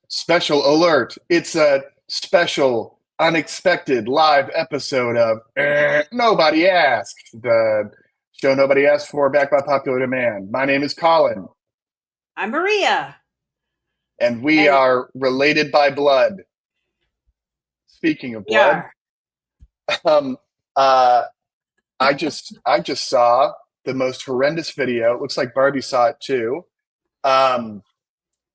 Special alert. It's a special, unexpected live episode of Nobody Asked, the show nobody asked for, back by popular demand. My name is Colin, I'm Maria. and we And are related by blood. Speaking of we blood, are. um, uh, I just saw the most horrendous video. It looks like Barbie saw it too. Um,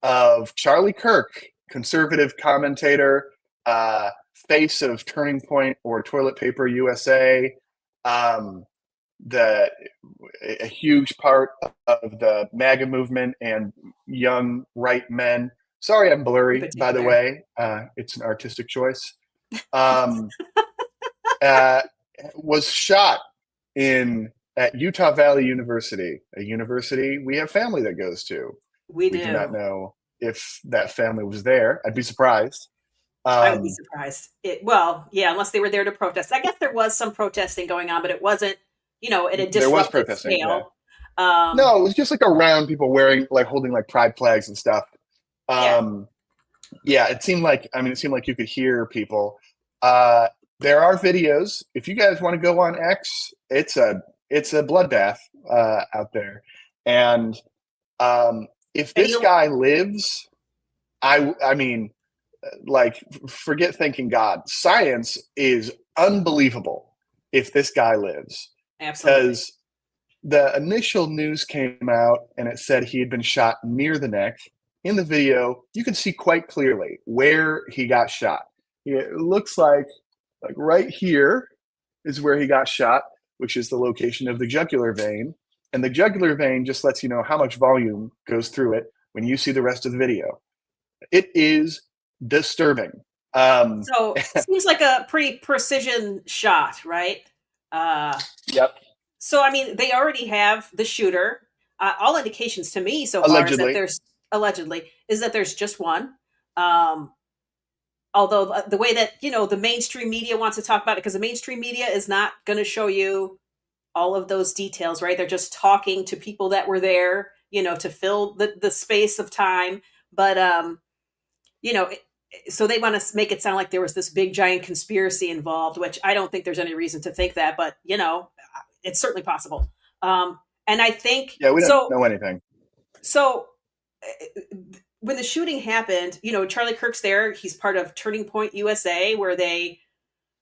of Charlie Kirk, conservative commentator, uh, face of Turning Point or Toilet Paper USA, um, the a huge part of the MAGA movement and young right men. Sorry, I'm In blurry. By the particular. way, it's an artistic choice. Um, uh, was shot in at Utah Valley University, a university we have family that goes to. We We do not do. know if that family was there. I'd be surprised. I would be Um, surprised. Well, yeah, unless they were there to protest. I guess there was some protesting going on, but it wasn't, at a there was disruptive protesting, yeah. scale. Um, No, it was just like around people wearing, like, holding like pride flags and stuff. yeah. Um, yeah, it seemed like you could hear people. Uh, there are videos. If you guys want to go on X, it's a bloodbath out there. And if And this you guy lives, I mean, like, forget thanking God. Science is unbelievable if this guy lives, absolutely. because the initial news came out and it said he had been shot near the neck. In the video, you can see quite clearly where he got shot. It looks like right here is where he got shot, which is the location of the jugular vein. And the jugular vein just lets you know how much volume goes through it when you see the rest of the video. It is disturbing. Um, So seems like a pretty precision shot, right? Uh, yep, so I mean, they already have the shooter. All indications to me so far is that allegedly. there's allegedly is that there's just one. Um, Although the way that the mainstream media wants to talk about it, because the mainstream media is not going to show you all of those details, right? They're just talking to people that were there, to fill the space of time. But you know so they want to make it sound like there was this big giant conspiracy involved, which I don't think there's any reason to think that, but it's certainly possible. And I think Yeah, we don't so. know anything. So when the shooting happened, Charlie Kirk's there. He's part of Turning Point USA, where they,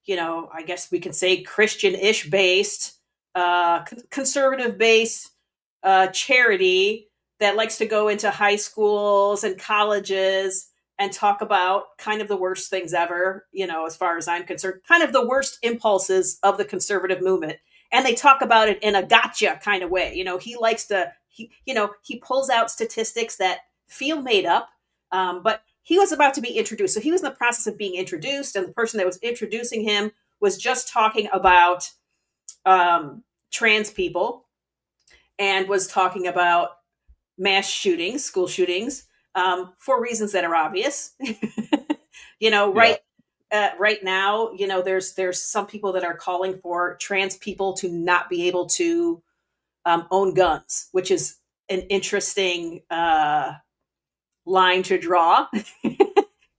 I guess we can say Christian-ish based, conservative based charity that likes to go into high schools and colleges and talk about kind of the worst things ever, as far as I'm concerned, kind of the worst impulses of the conservative movement. And they talk about it in a gotcha kind of way. He likes to, he pulls out statistics that feel made up, but he was about to be introduced. So he was in the process of being introduced, and the person that was introducing him was just talking about trans people and was talking about mass shootings, school shootings, for reasons that are obvious. Yeah, Right now, there's some people that are calling for trans people to not be able to own guns, which is an interesting line to draw.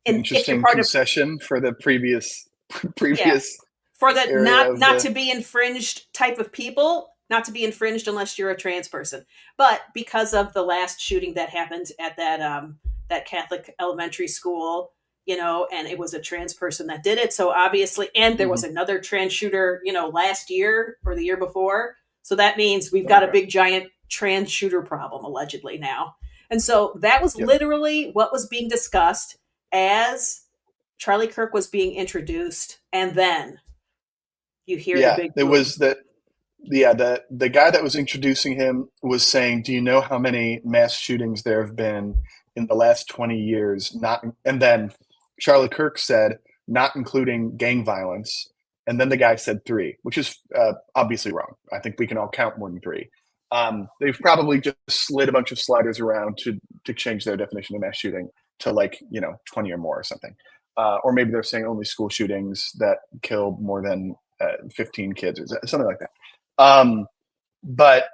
an And if you're interesting part of, concession for the previous yeah, previous for the area not of not the. to be infringed type of people, not to be infringed unless you're a trans person. But because of the last shooting that happened at that Catholic elementary school, and it was a trans person that did it, so obviously, and there Mhm. was another trans shooter, last year or the year before, so that means we've got a Okay. big giant trans shooter problem allegedly now. And so that was Yep. literally what was being discussed as Charlie Kirk was being introduced, and then you hear the Yeah, big it boom. was that. Yeah, the guy that was introducing him was saying, "Do you know how many mass shootings there have been in the last 20 years?" Not, and then Charlie Kirk said, "Not including gang violence." And then the guy said three, which is obviously wrong. I think we can all count more than three. They've probably just slid a bunch of sliders around to change their definition of mass shooting to, like, 20 or more or something. Or maybe they're saying only school shootings that kill more than 15 kids or something like that. Um, but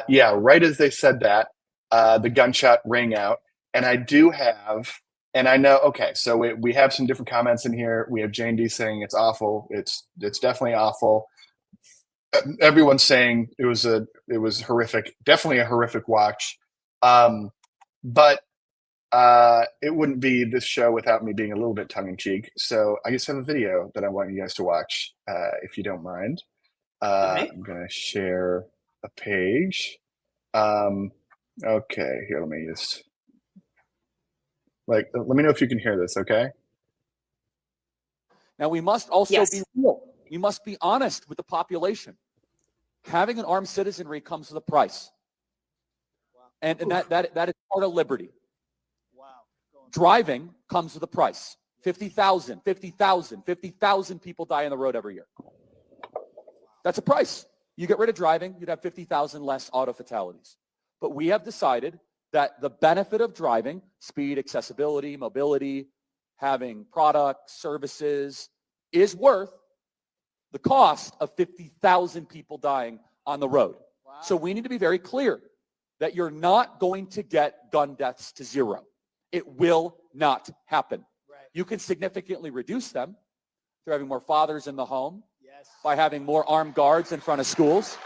yeah, right as they said that, the gunshot rang out. And I do have, and I know, okay, so we have some different comments in here. We have Jane D saying it's awful. It's definitely awful. Everyone's saying it was horrific. Definitely a horrific watch. But it wouldn't be this show without me being a little bit tongue in cheek. So I just have a video that I want you guys to watch, if you don't mind. Okay. I'm gonna share a page. Okay, here, let me just let me know if you can hear this, okay? Now, we must also Yes. be real. We must be honest with the population. Having an armed citizenry comes with a price. And that is part of liberty. Driving comes with a price. 50,000 people die on the road every year. That's a price. You get rid of driving, you'd have 50,000 less auto fatalities. But we have decided that the benefit of driving, speed, accessibility, mobility, having products, services, is worth the cost of 50,000 people dying on the road. Wow. So we need to be very clear that you're not going to get gun deaths to zero. It will not happen. Right. You can significantly reduce them through having more fathers in the home, yes, by having more armed guards in front of schools.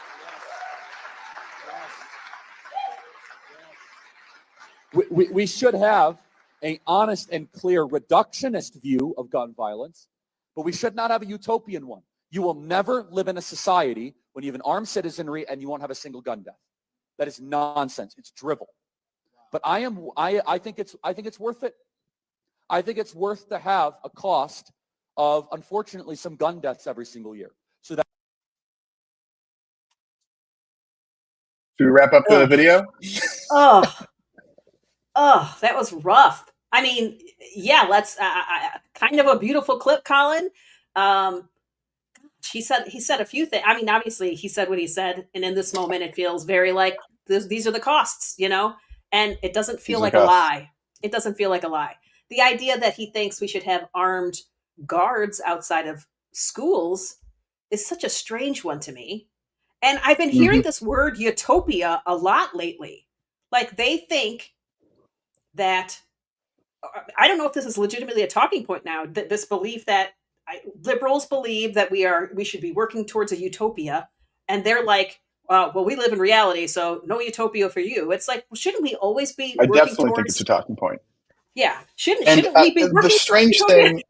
Yes. Yes. We should have an honest and clear reductionist view of gun violence, but we should not have a utopian one. You will never live in a society when you have an armed citizenry and you won't have a single gun death. That is nonsense. It's drivel. But I think it's worth it. I think it's worth to have a cost of, unfortunately, some gun deaths every single year. So that. Should we wrap up the video? Oh, that was rough. I mean, yeah, let's kind of a beautiful clip, Colin. He said a few things. I mean, obviously he said what he said. And in this moment, it feels very like these are the costs, and it doesn't feel like a lie. It doesn't feel like a lie. The idea that he thinks we should have armed guards outside of schools is such a strange one to me. And I've been hearing this word utopia a lot lately. Like they think that, I don't know if this is legitimately a talking point now, that this belief that liberals believe that we should be working towards a utopia, and they're like, well, we live in reality, so no utopia for you. It's like, well, shouldn't we always be I working definitely towards... think it's a talking point. Yeah, shouldn't we be working the strange thing?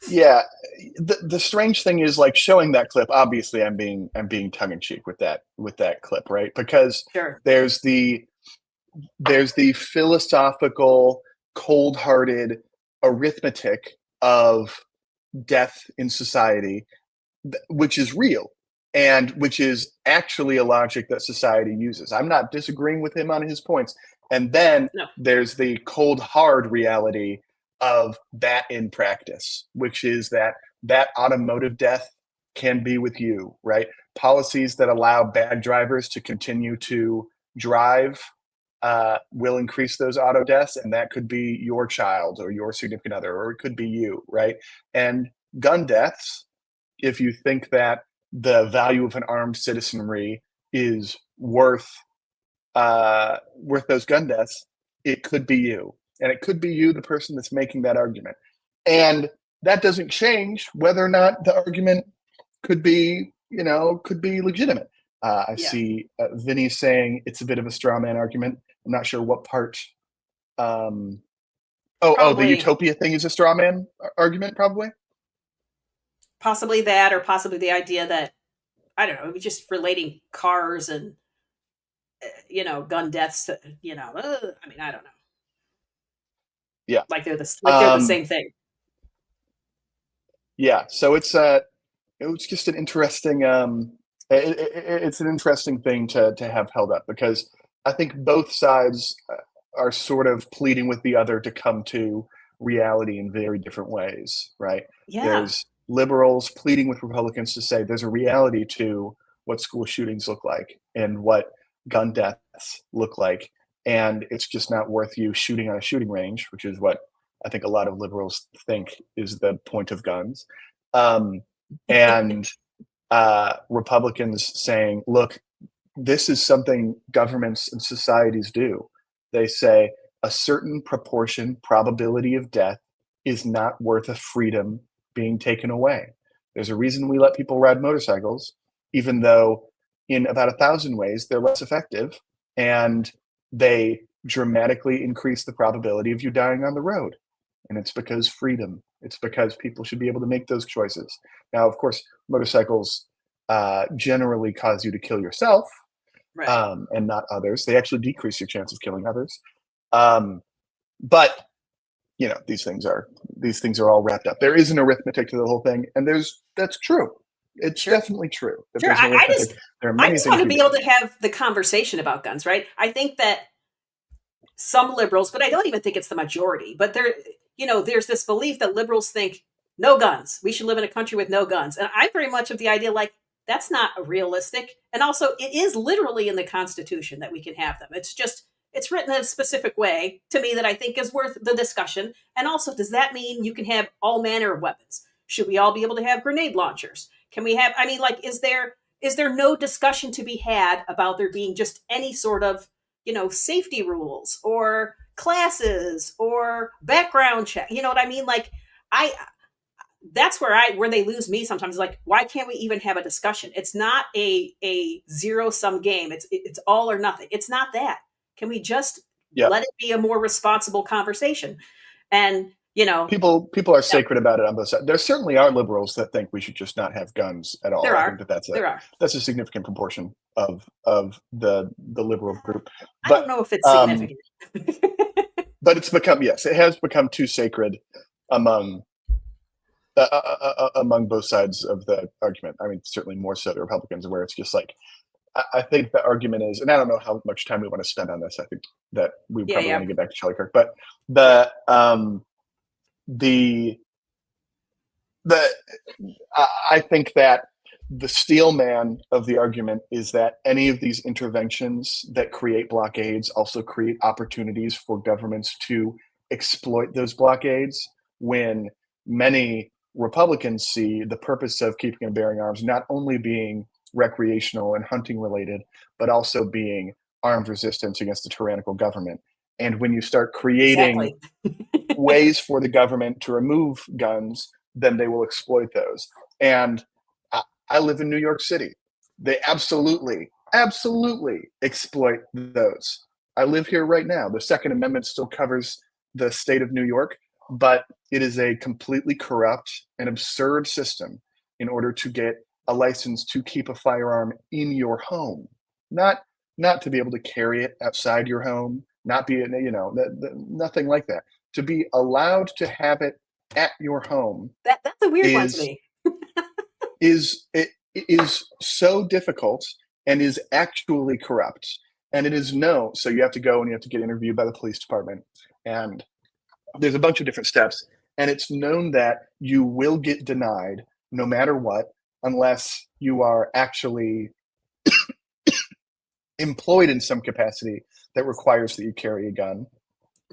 Yeah, the strange thing is, like, showing that clip. Obviously, I'm being tongue in cheek with that clip, right? Because sure, there's the philosophical, cold-hearted arithmetic of death in society, which is real and which is actually a logic that society uses. I'm not disagreeing with him on his points. And then there's the cold, hard reality of that in practice, which is that automotive death can be with you, right? Policies that allow bad drivers to continue to drive will increase those auto deaths, and that could be your child or your significant other, or it could be you, right? And gun deaths, if you think that the value of an armed citizenry is worth those gun deaths, it could be you, and it could be you, the person that's making that argument, and that doesn't change whether or not the argument could be legitimate. I see Vinny saying it's a bit of a straw man argument. I'm not sure what part. The utopia thing is a straw man argument, probably. Possibly that, or possibly the idea that, I don't know, just relating cars and gun deaths. I mean, I don't know. Yeah, like they're the same thing. Yeah, so it's just an interesting. It's an interesting thing to have held up, because I think both sides are sort of pleading with the other to come to reality in very different ways, right? Yeah. There's liberals pleading with Republicans to say there's a reality to what school shootings look like and what gun deaths look like, and it's just not worth you shooting on a shooting range, which is what I think a lot of liberals think is the point of guns. And Republicans saying, look, this is something governments and societies do. They say a certain proportion probability of death is not worth a freedom being taken away. There's a reason we let people ride motorcycles, even though in about 1,000 ways they're less effective, and they dramatically increase the probability of you dying on the road. And it's because freedom. It's because people should be able to make those choices. Now, of course, motorcycles generally cause you to kill yourself, Right. and not others. They actually decrease your chance of killing others. But you know, these things are all wrapped up. There is an arithmetic to the whole thing, and that's true. It's Sure. definitely true that Sure. there's an I arithmetic. just There are I many just things want to we be do. able to have the conversation about guns, right? I think that some liberals, but I don't even think it's the majority, but there's this belief that liberals think no guns. We should live in a country with no guns. And I'm very much of the idea like that's not realistic. And also it is literally in the Constitution that we can have them. It's written in a specific way to me that I think is worth the discussion. And also, does that mean you can have all manner of weapons? Should we all be able to have grenade launchers? Can we have, I mean, like, is there no discussion to be had about there being just any sort of, safety rules or classes or background check? You know what I mean? Like, I, that's where they lose me sometimes. Like, why can't we even have a discussion? It's not a zero sum game. It's all or nothing. It's not that. Can we just Yeah, let it be a more responsible conversation? And people are sacred about it on both sides. There certainly are liberals that think we should just not have guns at all. there I think are, that's there are. a significant proportion of the liberal group. I don't But know if it's significant. but it has become too sacred among among both sides of the argument. I mean, certainly more so the Republicans, where it's just like, I think the argument is, and I don't know how much time we want to spend on this. I think that we Yeah, probably yeah. want to get back to Charlie Kirk, but the I think that the steel man of the argument is that any of these interventions that create blockades also create opportunities for governments to exploit those blockades, when many Republicans see the purpose of keeping and bearing arms not only being recreational and hunting related, but also being armed resistance against a tyrannical government. And when you start creating Exactly. ways for the government to remove guns, then they will exploit those. And I live in New York City. They absolutely exploit those. I live here right now. The Second Amendment still covers the state of New York, but it is a completely corrupt and absurd system in order to get a license to keep a firearm in your home, not to be able to carry it outside your home, not be, nothing like that. To be allowed to have it at your home That's a weird one to is me. it is so difficult and is actually corrupt. And it is so you have to go and you have to get interviewed by the police department, and there's a bunch of different steps, and it's known that you will get denied no matter what, unless you are actually employed in some capacity that requires that you carry a gun.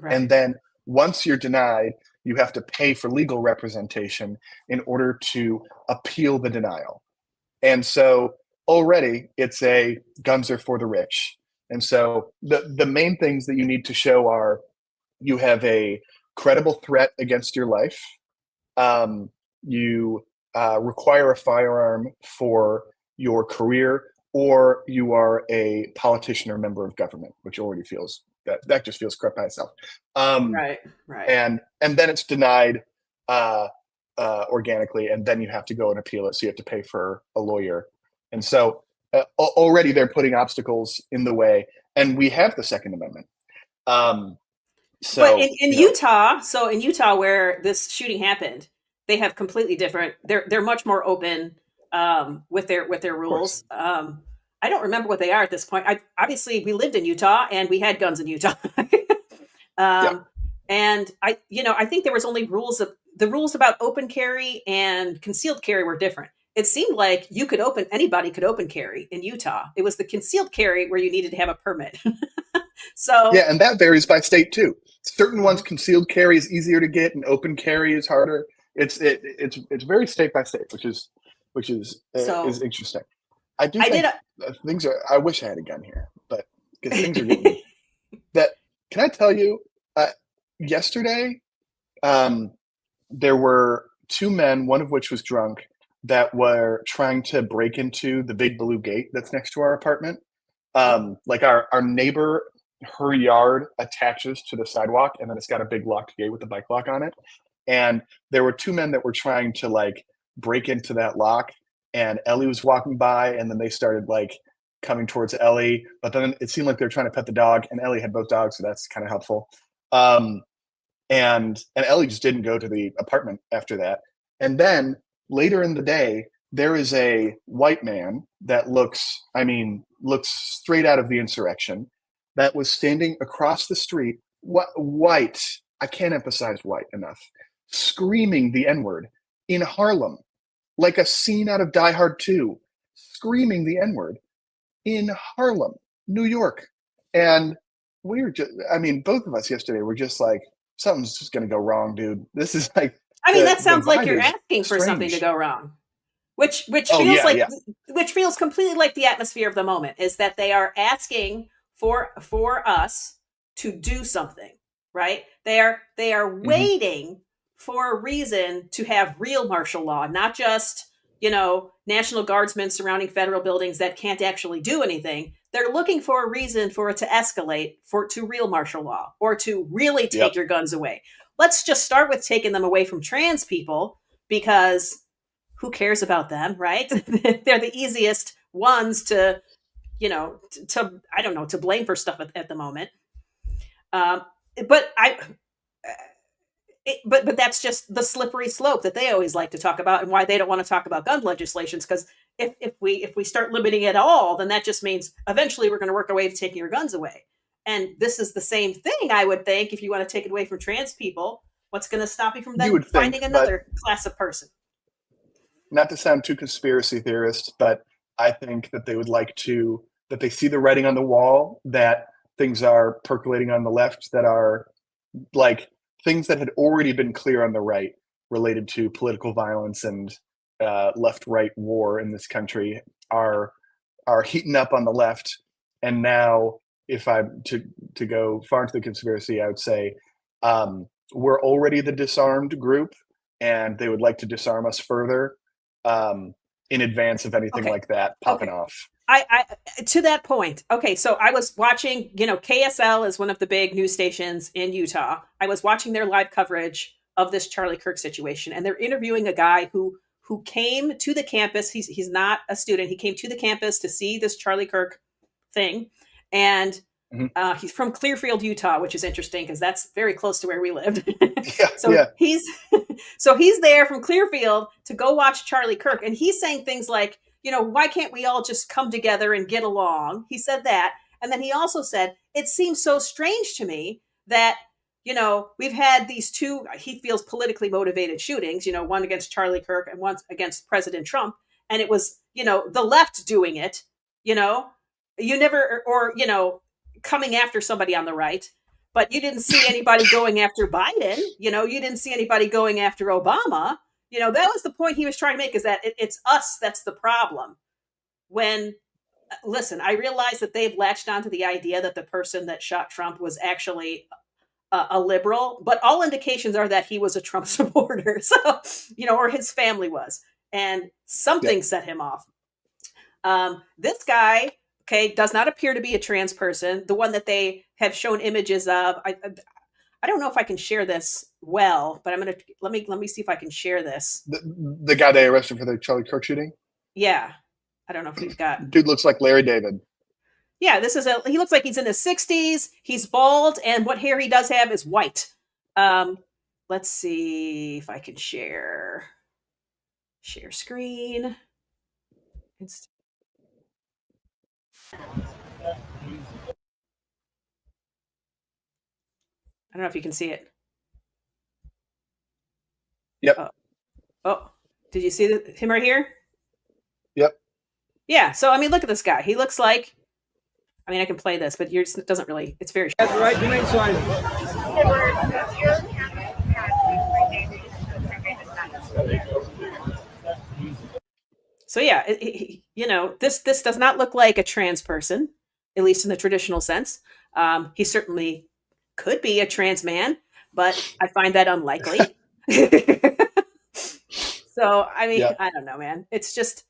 Right. And then once you're denied, you have to pay for legal representation in order to appeal the denial. And so already it's guns are for the rich. And so the main things that you need to show are you have a credible threat against your life. You require a firearm for your career, or you are a politician or member of government, which already feels that just feels corrupt by itself. Right. And then it's denied organically, and then you have to go and appeal it. So you have to pay for a lawyer. And so already they're putting obstacles in the way, and we have the Second Amendment. But in Utah, where this shooting happened, they have completely different. They're much more open with their rules. I don't remember what they are at this point. Obviously we lived in Utah and we had guns in Utah. And I think there was only the rules about open carry and concealed carry were different. It seemed like anybody could open carry in Utah. It was the concealed carry where you needed to have a permit. So yeah, and that varies by state too. Certain ones, concealed carry is easier to get, and open carry is harder. It's very state by state, which is So is interesting. I do I think did. things are. I wish I had a gun here, but because things are getting that. Can I tell you? Yesterday, um, there were two men, one of which was drunk, that were trying to break into the big blue gate that's next to our apartment. Oh, Like our neighbor, her yard attaches to the sidewalk, and then it's got a big locked gate with a bike lock on it. And there were two men that were trying to like break into that lock, and Ellie was walking by, and then they started like coming towards Ellie, but then it seemed like they were trying to pet the dog, and Ellie had both dogs, so that's kind of helpful. Um, and Ellie just didn't go to the apartment after that. And then later in the day, there is a white man that looks straight out of the insurrection, that was standing across the street, white, I can't emphasize white enough, screaming the N-word in Harlem, like a scene out of Die Hard 2, screaming the N-word in Harlem, New York. And we were just, both of us yesterday were just like, something's just going to go wrong, dude. This is like, I mean, that the sounds like vibe you're is asking for something to strange. go wrong, which Oh, feels yeah, like yeah. which feels completely like the atmosphere of the moment. Is that they are asking for us to do something, right? They are Hmm. waiting for a reason to have real martial law, not just National Guardsmen surrounding federal buildings that can't actually do anything. They're looking for a reason for it to escalate to real martial law or to really take Yep. your guns away. Let's just start with taking them away from trans people because who cares about them, right? They're the easiest ones to, I don't know, to blame for stuff at the moment. Um, but but that's just the slippery slope that they always like to talk about, and why they don't want to talk about gun legislations. Because if we start limiting it all, then that just means eventually we're going to work our way to taking your guns away. And this is the same thing, I would think. If you want to take it away from trans people, what's going to stop you from You then would think, finding but another class of person? not to sound too conspiracy theorist, but I think that they would like to, that they see the writing on the wall, that things are percolating on the left, that are like things that had already been clear on the right related to political violence and left-right war in this country are heating up on the left. And now, if I'm to go far into the conspiracy, I would say we're already the disarmed group, and they would like to disarm us further, in advance of anything Okay. like that popping Okay. off. I to that point. Okay, so I was watching, KSL is one of the big news stations in Utah. I was watching their live coverage of this Charlie Kirk situation, and they're interviewing a guy who came to the campus. He's not a student. He came to the campus to see this Charlie Kirk thing, and Mhm. he's from Clearfield, Utah, which is interesting because that's very close to where we lived. Yeah, so yeah. he's so he's there from Clearfield to go watch Charlie Kirk, and he's saying things like, why can't we all just come together and get along? He said that, and then he also said it seems so strange to me that we've had these two, he feels, politically motivated shootings. One against Charlie Kirk and one against President Trump, and it was the left doing it. You never or coming after somebody on the right, but you didn't see anybody going after Biden. You didn't see anybody going after Obama. That was the point he was trying to make, is that it's us that's the problem. When, listen, I realize that they've latched onto the idea that the person that shot Trump was actually a liberal, but all indications are that he was a Trump supporter. So, or his family was, and something Yep. set him off. This guy, okay, does not appear to be a trans person. The one that they have shown images of, I don't know if I can share this well, but I'm gonna let me see if I can share this. The guy they arrested for the Charlie Kirk shooting, Yeah, I don't know if we've got. dude looks like Larry David. Yeah, he looks like he's in his 60s. He's bald, and what hair he does have is white. Let's see if I can share screen. I don't know if you can see it. Yep. Oh, did you see him right here? Yep. Yeah. So look at this guy. He looks like. I can play this, but it doesn't really. It's very. That's right. You may sign. So yeah, this does not look like a trans person, at least in the traditional sense. He certainly could be a trans man, but I find that unlikely. So, I mean, Yeah. I don't know, man. It's just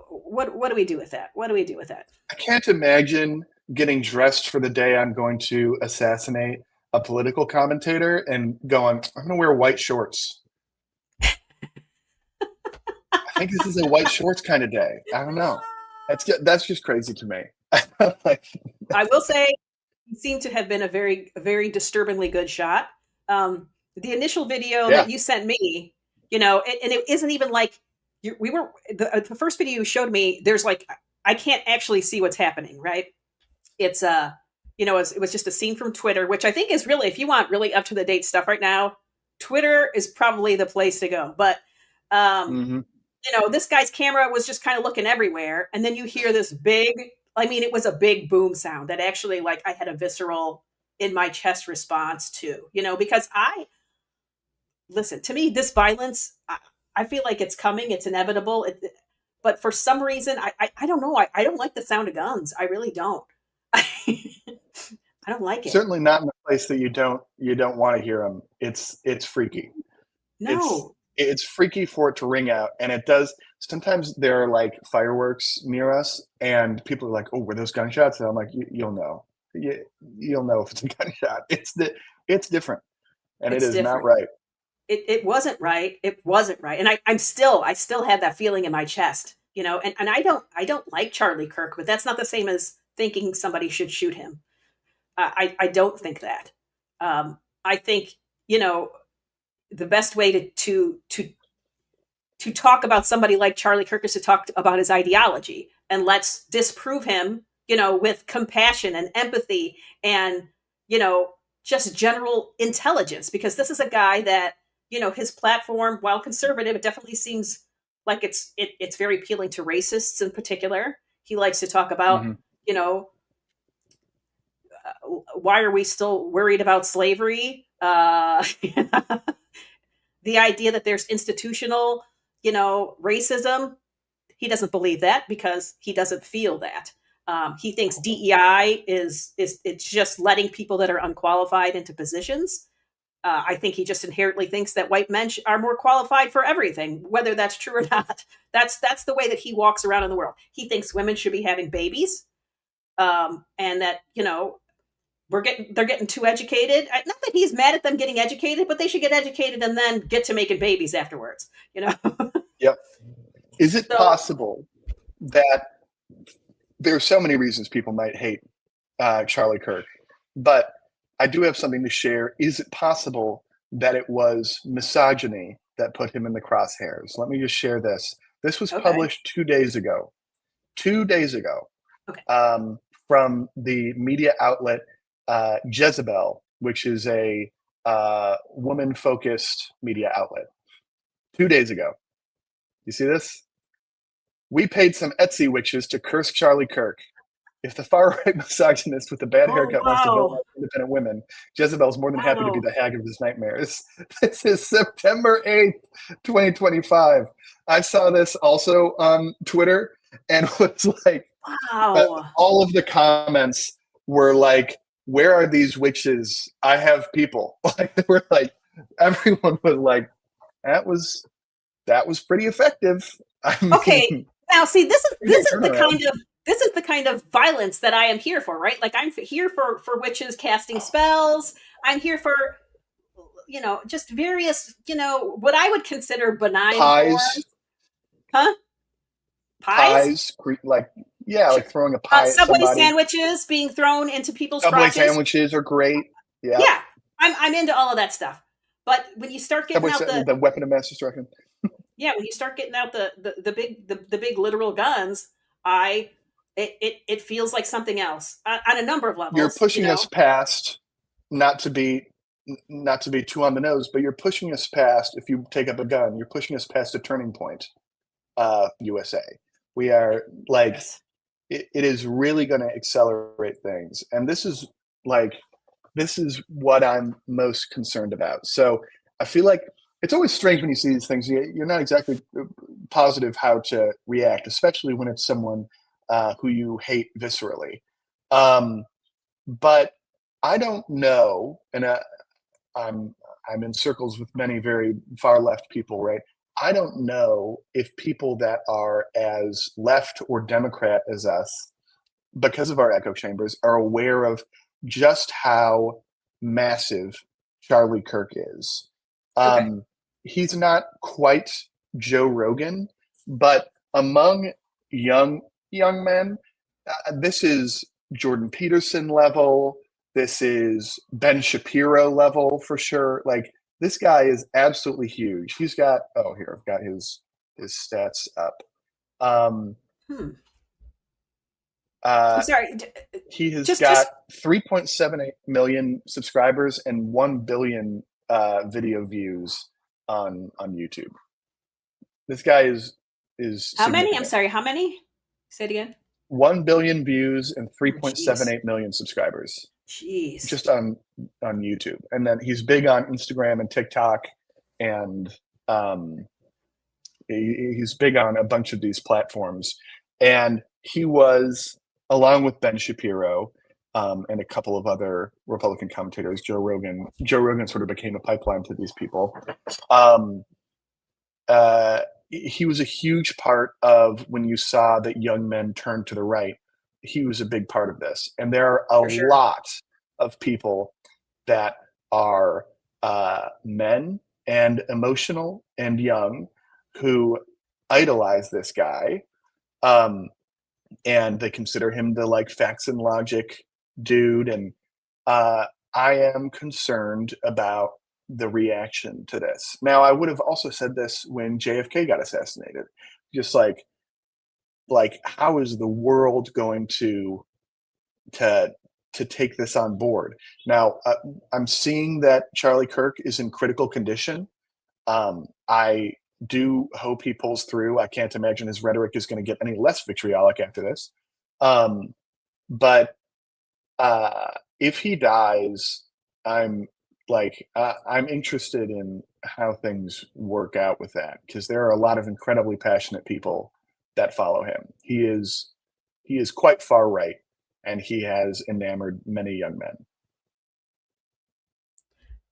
what do we do with that? What do we do with that? I can't imagine getting dressed for the day I'm going to assassinate a political commentator and going, I'm going to wear white shorts. I think this is a white shorts kind of day. I don't know. That's just crazy to me. Like, I will say he seemed to have been a very disturbingly good shot. The initial video yeah, that you sent me, and it isn't even like we were the first video you showed me. There's like I can't actually see what's happening, right? It's it was just a scene from Twitter, which I think is really, if you want really up to the date stuff right now, Twitter is probably the place to go. But hmm this guy's camera was just kind of looking everywhere, and then you hear this big. I mean, it was a big boom sound that actually, like, I had a visceral in my chest response to, because listen, to me, this violence, I feel like it's coming, it's inevitable. But for some reason, I don't know. I don't like the sound of guns. I really don't. I don't like it. certainly not in a place that you don't want to hear them. It's freaky. It's No. it's freaky for it to ring out, and it does. Sometimes there are like fireworks near us, and people are like, "Oh, were those gunshots?" And I'm like, "You'll know. You'll know if it's a gunshot. It's different, and it It's is not different. right." It wasn't right. It wasn't right. And I still have that feeling in my chest, and I don't like Charlie Kirk, but that's not the same as thinking somebody should shoot him. I don't think that. I think, you know, the best way to talk about somebody like Charlie Kirk is to talk about his ideology, and let's disprove him, with compassion and empathy and, you know, just general intelligence, because this is a guy that, his platform, while conservative, it definitely seems like it's very appealing to racists in particular. He likes to talk about, hmm you know, why are we still worried about slavery? The idea that there's institutional, racism. He doesn't believe that because he doesn't feel that. He thinks DEI is it's just letting people that are unqualified into positions. I think he just inherently thinks that white men are more qualified for everything, whether that's true or not. That's the way that he walks around in the world. He thinks women should be having babies, and that they're getting too educated. Not that he's mad at them getting educated, but they should get educated and then get to making babies afterwards. Yep. Is it So possible that there are so many reasons people might hate Charlie Kirk, but I do have something to share. Is it possible that it was misogyny that put him in the crosshairs? Let me just share this. This was okay, published 2 days ago. 2 days ago, okay, from the media outlet Jezebel, which is a woman-focused media outlet. 2 days ago. You see this? We paid some Etsy witches to curse Charlie Kirk. If the far-right misogynist with a bad oh haircut wants to vote wow, like independent women, Jezebel's more than happy to be wow, the hag of his nightmares. This is September 8th, 2025. I saw this also on Twitter and was like, wow. all of the comments were like, where are these witches? I have people. Like, they were like, everyone was like, that was pretty effective. I Okay, mean, now see, pretty big turnaround. this is the kind of violence that I am here for, right? Like, I'm here for witches casting spells. I'm here for, just various, what I would consider benign Pies, forms. Huh? Pies? pies, like, yeah, Sure. like throwing a pie at Subway somebody. sandwiches being thrown into people's Subway crotches. sandwiches are great. Yeah, Yeah, I'm into all of that stuff. But when you start getting Subway out the weapon of mass destruction. when you start getting out the big literal guns, it feels like something else on a number of You're levels. pushing us past, not to be not to be too on the nose, but you're pushing us past. If you take up a gun, you're pushing us past a turning point. USA, we are like, Yes. it is really going to accelerate things, and this is what I'm most concerned about. So I feel like it's always strange when you see these things. You're not exactly positive how to react, especially when it's someone who you hate viscerally. Um, but I don't know, and I'm I'm in circles with many very far left people, right? I don't know if people that are as left or Democrat as us, because of our echo chambers, are aware of just how massive Charlie Kirk is. Okay. Um, he's not quite Joe Rogan, but among young men, this is Jordan Peterson level. This is Ben Shapiro level for sure. Like this guy is absolutely huge. He's got here I've got his stats up. Um, Hmm. I'm uh, sorry. he has got Just 3.78 million subscribers and 1 billion video views on YouTube. This guy is how many? I'm significant. sorry. How many? Say it again. 1 billion views and Oh, jeez. 3.78 million subscribers Jeez. just on YouTube. And then he's big on Instagram and TikTok, and um, he's big on a bunch of these platforms. And he was, along with Ben Shapiro and a couple of other Republican commentators, Joe Rogan. Joe Rogan sort of became a pipeline to these people. Um, he was a huge part of when you saw that young men turned to the right. He was a big part of this, and there are a For sure. lot of people that are men and emotional and young who idolize this guy, um, and they consider him the like facts and logic dude. And uh, I am concerned about the reaction to this. Now, I would have also said this when JFK got assassinated. Just like how is the world going to to take this on board? Now, I'm seeing that Charlie Kirk is in critical condition. I do hope he pulls through. I can't imagine his rhetoric is going to get any less vitriolic after this. Um, but if he dies, I'm I'm interested in how things work out with that because there are a lot of incredibly passionate people that follow him. He is quite far right, and he has enamored many young men.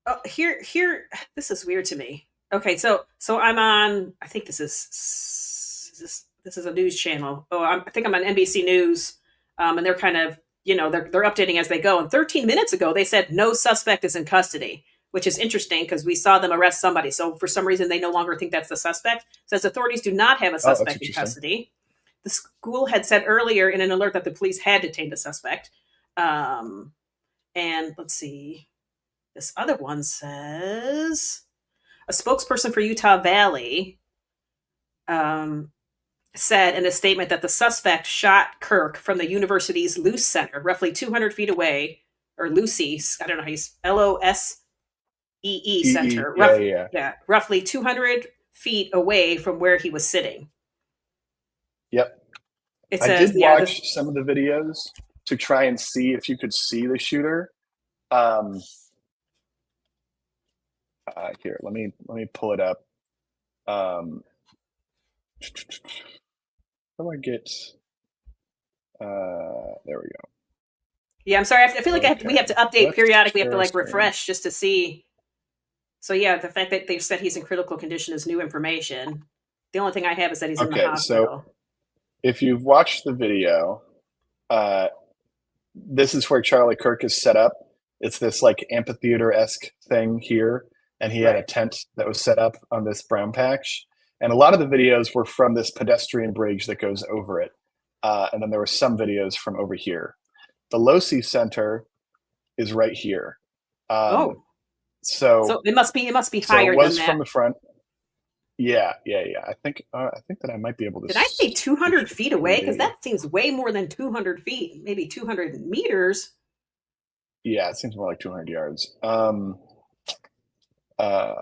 Oh, here. This is weird to me. Okay, so I'm on. I think this is a news channel. Oh, I think I'm on NBC News, and they're kind of they're updating as they go. And 13 minutes ago, they said no suspect is in custody, which is interesting because we saw them arrest somebody. So for some reason, they no longer think that's the suspect. Says authorities do not have a Oh, that's suspect in interesting. custody. The school had said earlier in an alert that the police had detained a suspect. Um, and let's see. This other one says a spokesperson for Utah Valley um, said in a statement that the suspect shot Kirk from the university's Luce Center, roughly 200 feet away, or Lucy, I don't know how you LOSEE Center, Yeah, yeah. roughly 200 feet away from where he was sitting. Yep. It I says, did yeah, this, watch some of the videos to try and see if you could see the shooter. Um, Here, let me pull it up. Um, how do I get? There we go. yeah, I'm sorry. I feel like we have Okay, to update let's periodically. We have to share like screen. refresh just to see. So yeah, the fact that they said he's in critical condition is new information. The only thing I have is that he's in the Okay, so hospital. if you've watched the video, uh, this is where Charlie Kirk is set up. It's this like amphitheater-esque thing here, and he had a Right. tent that was set up on this brown patch. And a lot of the videos were from this pedestrian bridge that goes over it. And then there were some videos from over here. The Losi Center is right here. Um, Oh, so so it must be so it higher than was that. from the front. Yeah, yeah, yeah. I think that I might be able to Did I say switch 200 to feet away? Because 3D. that seems way more than 200 feet, maybe 200 meters. Yeah, it seems more like 200 yards. I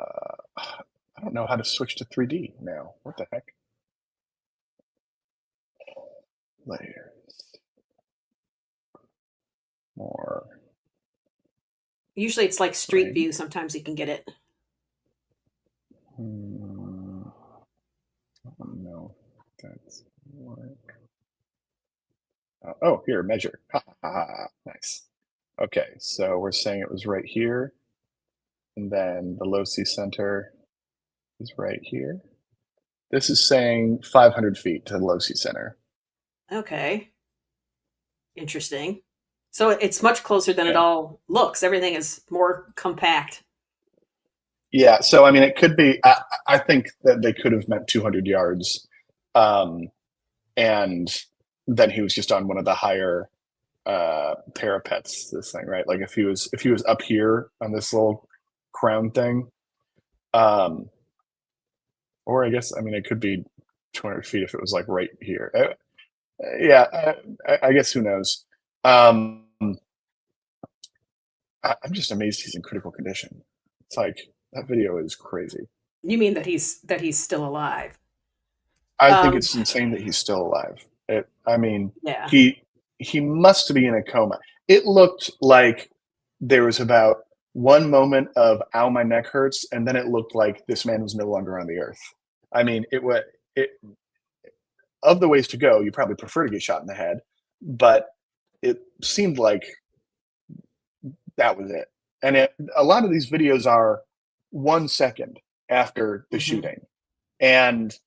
don't know how to switch to 3D now. What the heck? Layers. More Usually it's like Street frame. View. Sometimes you can get it. That's work. Oh, here, measure. Ha, ha, ha, ha. Nice. Okay, so we're saying it was right here, and then the loci center is right here. This is saying 500 feet to the loci center. Okay. Interesting. So it's much closer than it Yeah. all looks. Everything is more compact. Yeah, so I mean, it could be. I think that they could have meant 200 yards, and then he was just on one of the higher parapets. This thing, right? Like if he was up here on this little crown thing, or I guess I mean it could be 200 feet if it was like right here. Yeah, I guess who knows. I'm just amazed he's in critical condition. It's like that video is crazy. You mean that he's still alive? I think it's insane that he's still alive. I mean, Yeah. he must be in a coma. It looked like there was about one moment of "ow, my neck hurts," and then it looked like this man was no longer on the earth. I mean, it of the ways to go, you probably prefer to get shot in the head, but it seemed like that was it. And a lot of these videos are 1 second after the shooting, and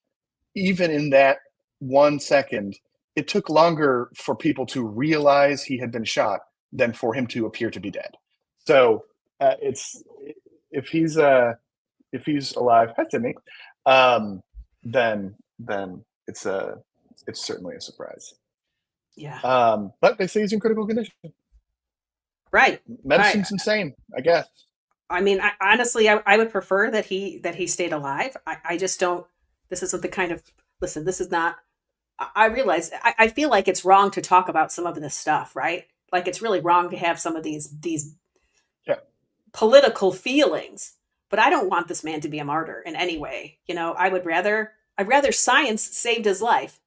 even in that 1 second, it took longer for people to realize he had been shot than for him to appear to be dead. So it's if he's alive, hi Sydney, then it's certainly a surprise. Yeah. But they say he's in critical condition. Right. Medicine's insane, I guess. I mean, honestly, I would prefer that he stayed alive. I just don't. This isn't the kind of listen. This is not. I realize. I feel like it's wrong to talk about some of this stuff, right? Like it's really wrong to have some of these Yeah. political feelings. But I don't want this man to be a martyr in any way. You know, I'd rather science saved his life.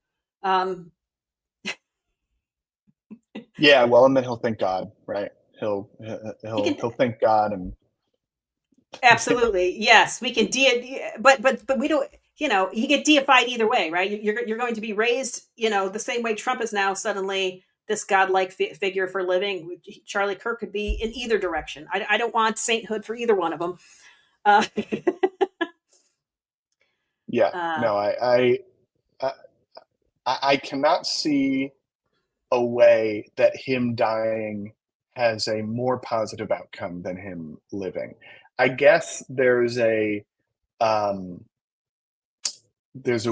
Yeah, well, and then he'll thank God, right? He can He'll thank God and absolutely yes. We can but we don't. You know, you get deified either way, right? You're going to be raised, you know, the same way Trump is now suddenly this godlike figure for living. Charlie Kirk could be in either direction. I don't want sainthood for either one of them. yeah, Uh, no, I cannot see a way that him dying has a more positive outcome than him living. I guess there's a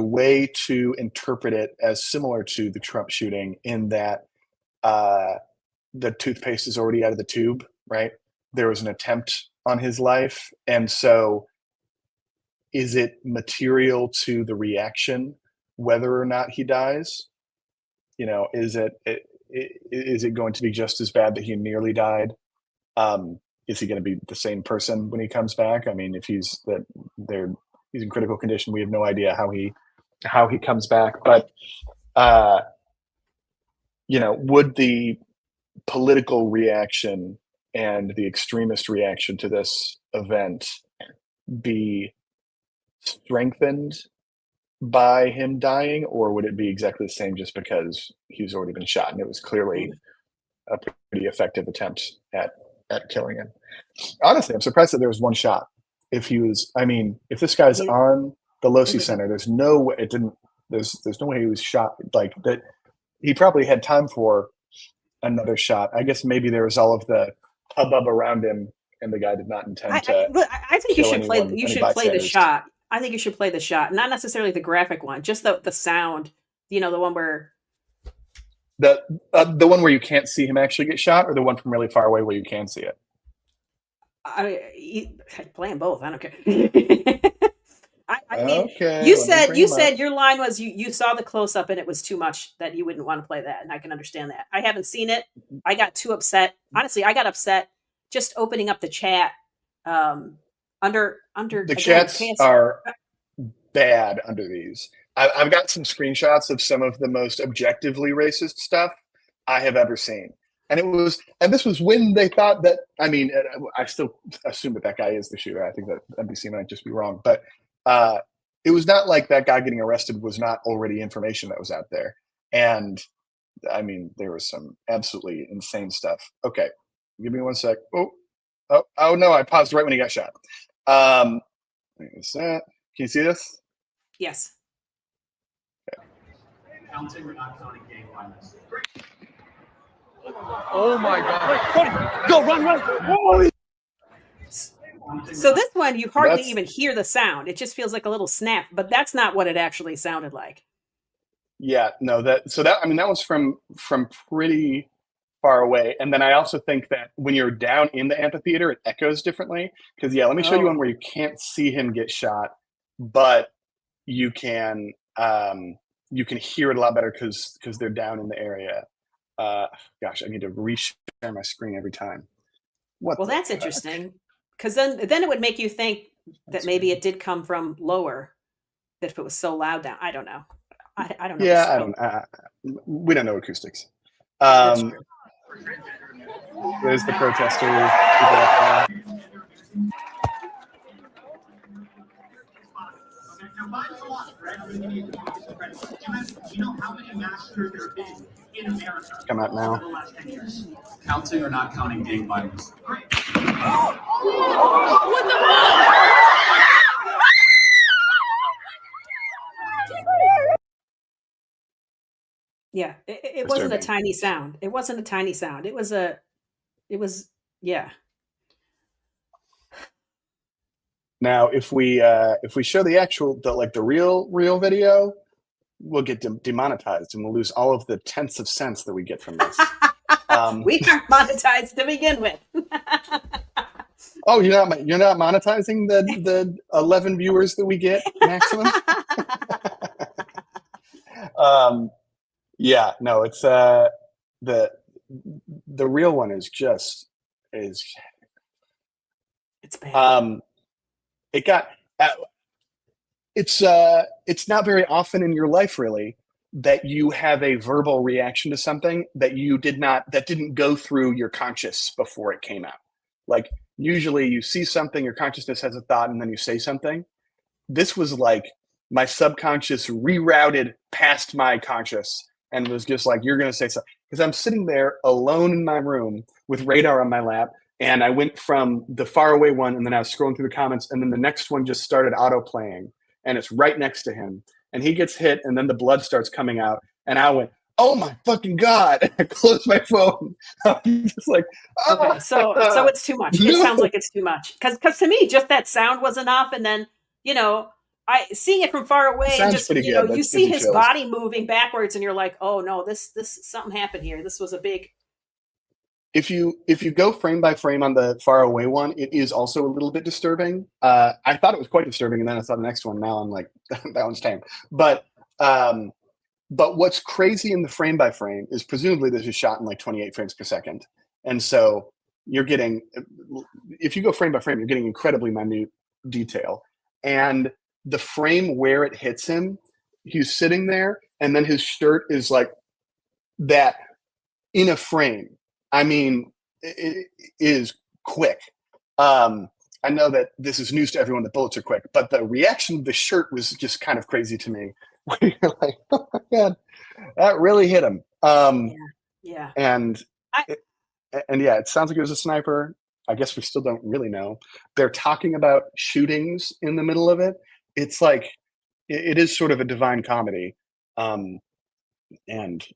way to interpret it as similar to the Trump shooting in that the toothpaste is already out of the tube, right? There was an attempt on his life. And so is it material to the reaction whether or not he dies? You know, is it going to be just as bad that he nearly died? Is he going to be the same person when he comes back? I mean, if he's in critical condition, we have no idea how he comes back. But you know, would the political reaction and the extremist reaction to this event be strengthened by him dying, or would it be exactly the same just because he's already been shot and it was clearly a pretty effective attempt at killing him? Honestly, I'm surprised that there was one shot. If this guy's on the Loci Center, there's no way it didn't. There's no way he was shot like that. He probably had time for another shot. I guess maybe there was all of the hubbub around him, and the guy did not intend to. I think you kill should play. anyone, You any should play the bystanders. shot. I think you should play the shot, not necessarily the graphic one, just the sound. You know, the one where The one where you can't see him actually get shot, or the one from really far away where you can see it. I play them both. I don't care. I mean, Okay, you let me said bring him up. your line was you saw the close up and it was too much that you wouldn't want to play that, and I can understand that. I haven't seen it. I got too upset. Honestly, I got upset just opening up the chat. Under The again, chats pants. are bad under these. I've got some screenshots of some of the most objectively racist stuff I have ever seen. And this was when they thought that, I mean, I still assume that guy is the shooter. I think that NBC might just be wrong. But it was not like that guy getting arrested was not already information that was out there. And I mean, there was some absolutely insane stuff. Okay, give me 1 sec. Oh no! I paused right when he got shot. Is that? Can you see this? Yes. Counting or not counting gang violence? Oh my God! Go run! Holy. So this one, you hardly That's- even hear the sound. It just feels like a little snap, but that's not what it actually sounded like. Yeah, no, that I mean that was from pretty far away. And then I also think that when you're down in the amphitheater, it echoes differently. Because let me show you one where you can't see him get shot, but you can hear it a lot better because they're down in the area. Gosh, I need to reshare my screen every time. Well, that's interesting, because then it would make you think that maybe it did come from lower, that if it was so loud down. I don't know. I don't know. Yeah, I don't. We don't know acoustics. That's true. There's the protesters. Come out now. Counting or not counting gang violence? What the fuck? Yeah, it wasn't a tiny sound. It wasn't a tiny sound. It was yeah. Now, if we show the real video, we'll get demonetized and we'll lose all of the tenths of cents that we get from this. We aren't monetized to begin with. Oh, you're not monetizing the 11 viewers that we get maximum. Yeah, no, it's the real one is it's bad. It got it's not very often in your life really that you have a verbal reaction to something that didn't go through your conscious before it came out. Like usually you see something, your consciousness has a thought, and then you say something. This was like my subconscious rerouted past my conscious and was just like, you're going to say something. Because I'm sitting there alone in my room with radar on my lap. And I went from the far away one, and then I was scrolling through the comments, and then the next one just started auto playing, and it's right next to him. And he gets hit, and then the blood starts coming out. And I went, oh my fucking God. And I closed my phone. I'm just like, oh. Okay, so it's too much. It sounds like it's too much. Because to me, just that sound was enough. And then, I seeing it from far away, and just you see his body moving backwards, and you're like, oh no, this something happened here. This was a big. If you go frame by frame on the far away one, it is also a little bit disturbing. I thought it was quite disturbing, and then I saw the next one. Now I'm like, that one's tame. But what's crazy in the frame by frame is presumably this is shot in like 28 frames per second, and so you're getting, if you go frame by frame, you're getting incredibly minute detail. And the frame where it hits him, he's sitting there, and then his shirt is like that in a frame. I mean, it is quick. I know that this is news to everyone that bullets are quick, but the reaction of the shirt was just kind of crazy to me. Where you're like, oh my God, that really hit him. Yeah. And yeah, it sounds like it was a sniper. I guess we still don't really know. They're talking about shootings in the middle of it. It's like, it is sort of a divine comedy, and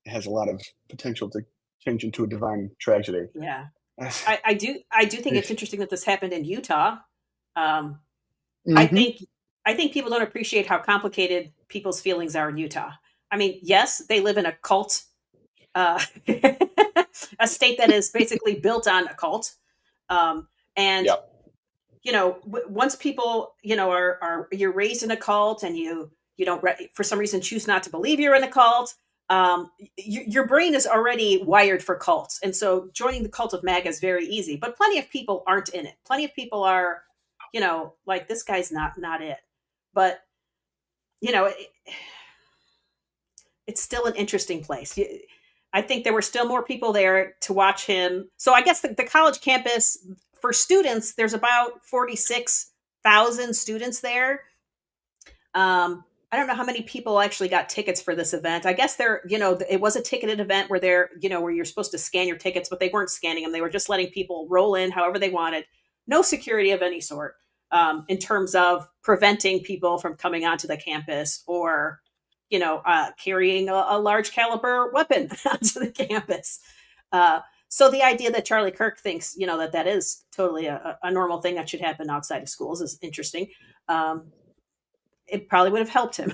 has a lot of potential to change into a divine tragedy. Yeah, I do think it's interesting that this happened in Utah. I think people don't appreciate how complicated people's feelings are in Utah. I mean, yes, they live in a cult, a state that is basically built on a cult, and Yep. Once people are you're raised in a cult, and you don't for some reason choose not to believe you're in a cult. Your brain is already wired for cults. And so joining the cult of MAGA is very easy, but plenty of people aren't in it. Plenty of people are, like, this guy's not it. But, it's still an interesting place. I think there were still more people there to watch him. So I guess the college campus for students, there's about 46,000 students there. I don't know how many people actually got tickets for this event. I guess it was a ticketed event where where you're supposed to scan your tickets, but they weren't scanning them. They were just letting people roll in however they wanted. No security of any sort, in terms of preventing people from coming onto the campus or, carrying a large caliber weapon onto the campus. So the idea that Charlie Kirk thinks, that is totally a normal thing that should happen outside of schools is interesting. It probably would have helped him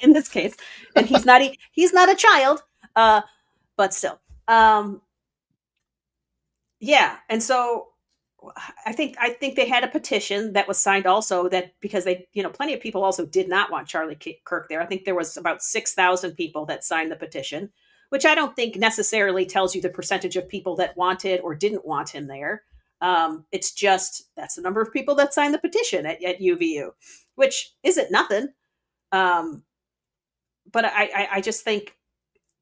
in this case. And he's not a child, but still. Yeah. And so I think they had a petition that was signed also, that because plenty of people also did not want Charlie Kirk there. I think there was about 6,000 people that signed the petition, which I don't think necessarily tells you the percentage of people that wanted or didn't want him there. It's just that's the number of people that signed the petition at UVU, which isn't nothing. But I just think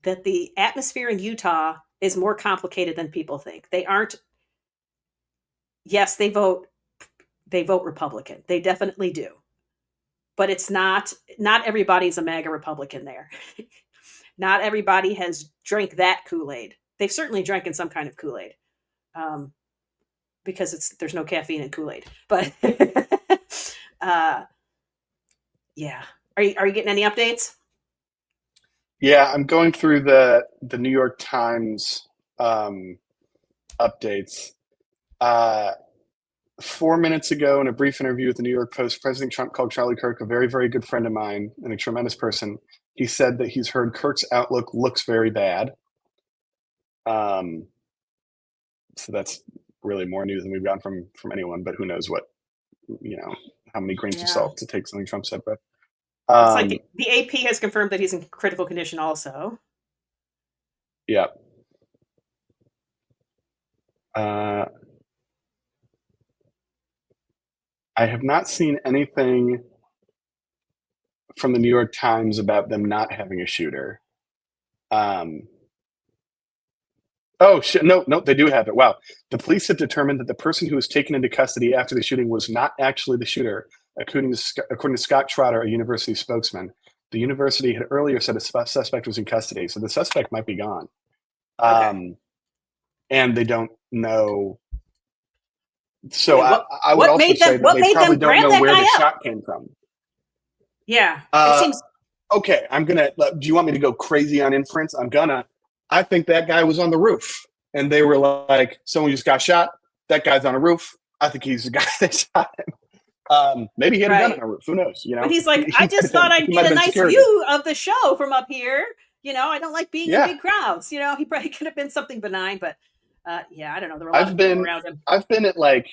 that the atmosphere in Utah is more complicated than people think. They aren't. Yes, they vote Republican. They definitely do. But it's not everybody's a MAGA Republican there. Not everybody has drank that Kool-Aid. They've certainly drank in some kind of Kool-Aid. Because there's no caffeine in Kool-Aid. But yeah. Are you getting any updates? Yeah, I'm going through the New York Times updates. 4 minutes ago, in a brief interview with the New York Post, President Trump called Charlie Kirk a very, very good friend of mine and a tremendous person. He said that he's heard Kirk's outlook looks very bad. So that's really more news than we've gotten from anyone, but who knows how many grains of salt to take something Trump said. But it's like the AP has confirmed that he's in critical condition also. Yeah. I have not seen anything from the New York Times about them not having a shooter. Oh, shit. No, they do have it. Wow. The police have determined that the person who was taken into custody after the shooting was not actually the shooter, according to Scott Trotter, a university spokesman. The university had earlier said a suspect was in custody, so the suspect might be gone. Okay. And they don't know. So I would what also made say them- that what they made probably them don't grab know that where guy the up? shot came from. Yeah. It seems. Okay, do you want me to go crazy on inference? I think that guy was on the roof. And they were like, someone just got shot. That guy's on a roof. I think he's the guy that shot him. Maybe he had a gun on a roof. Who knows? But he's like, I just thought I'd get a nice view of the show from up here. I don't like being in big crowds. He probably could have been something benign, but yeah, I don't know. There were a lot of people around him. I've been at like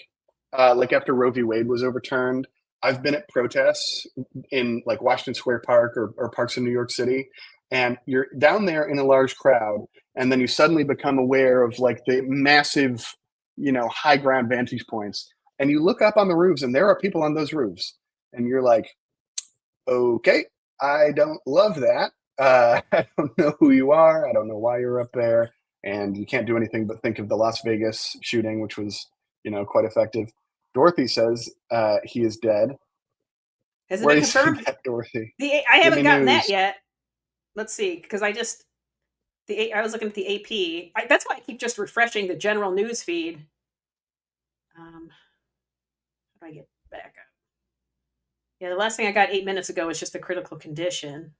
after Roe v. Wade was overturned, I've been at protests in like Washington Square Park or parks in New York City, and you're down there in a large crowd, and then you suddenly become aware of like the massive, high ground vantage points, and you look up on the roofs, and there are people on those roofs, and you're like, okay, I don't love that. I don't know who you are. I don't know why you're up there, and you can't do anything but think of the Las Vegas shooting, which was, quite effective. Dorothy says he is dead. Has it been confirmed? Dorothy? I haven't gotten that yet. Let's see, because I was looking at the AP. That's why I keep just refreshing the general news feed. How do I get back up? Yeah, the last thing I got 8 minutes ago was just the critical condition.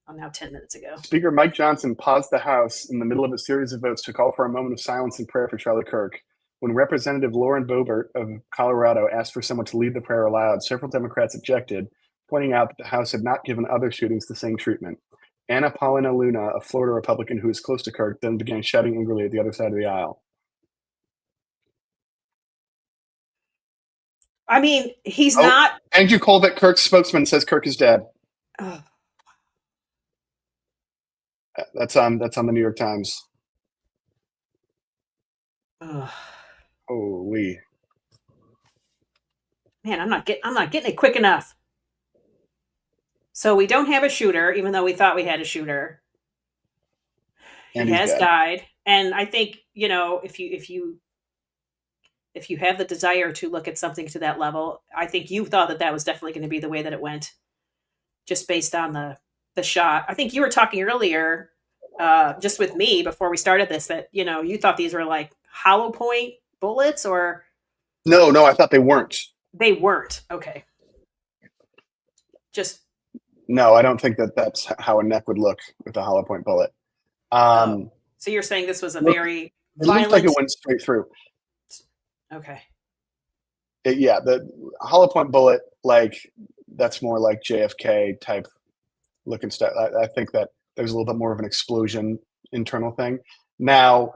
Oh, now 10 minutes ago. Speaker Mike Johnson paused the House in the middle of a series of votes to call for a moment of silence and prayer for Charlie Kirk. When Representative Lauren Boebert of Colorado asked for someone to lead the prayer aloud, several Democrats objected, pointing out that the House had not given other shootings the same treatment. Anna Paulina Luna, a Florida Republican who is close to Kirk, then began shouting angrily at the other side of the aisle. I mean, he's not. Andrew Colvett, Kirk's spokesman, says Kirk is dead. Oh. That's on the New York Times. Holy. Man, I'm not getting it quick enough. So we don't have a shooter, even though we thought we had a shooter. He has died, and I think if you if you have the desire to look at something to that level, I think you thought that was definitely going to be the way that it went, just based on the shot. I think you were talking earlier, just with me before we started this, that you thought these were like hollow point bullets, or No, I thought they weren't. they weren't. Okay, just No, I don't think that's how a neck would look with a hollow point bullet. so you're saying this was a very It looked like violent. it went straight through. Okay. The hollow point bullet, like that's more like JFK type looking stuff. I think that there's a little bit more of an explosion internal thing. Now,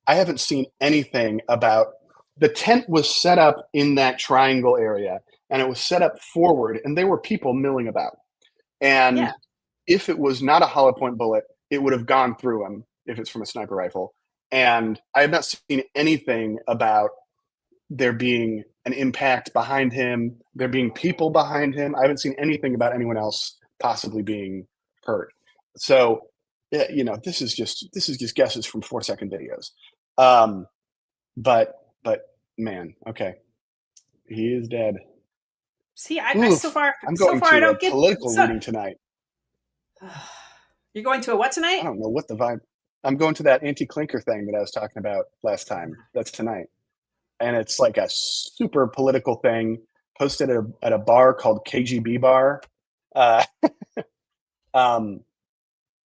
I haven't seen anything about the tent was set up in that triangle area, and it was set up forward, and there were people milling about. And Yeah. if it was not a hollow point bullet, it would have gone through him if it's from a sniper rifle. And I have not seen anything about there being an impact behind him, there being people behind him. I haven't seen anything about anyone else possibly being hurt. So, this is just guesses from 4-second videos. But man, okay, he is dead. See, I so Oof. far I'm so going far I to a don't get political so, reading tonight. you're going to a what I tonight? don't know what the vibe. I'm going to that anti-clinker thing that I was talking about last time. That's tonight, and it's like a super political thing posted at a bar called KGB Bar. Uh,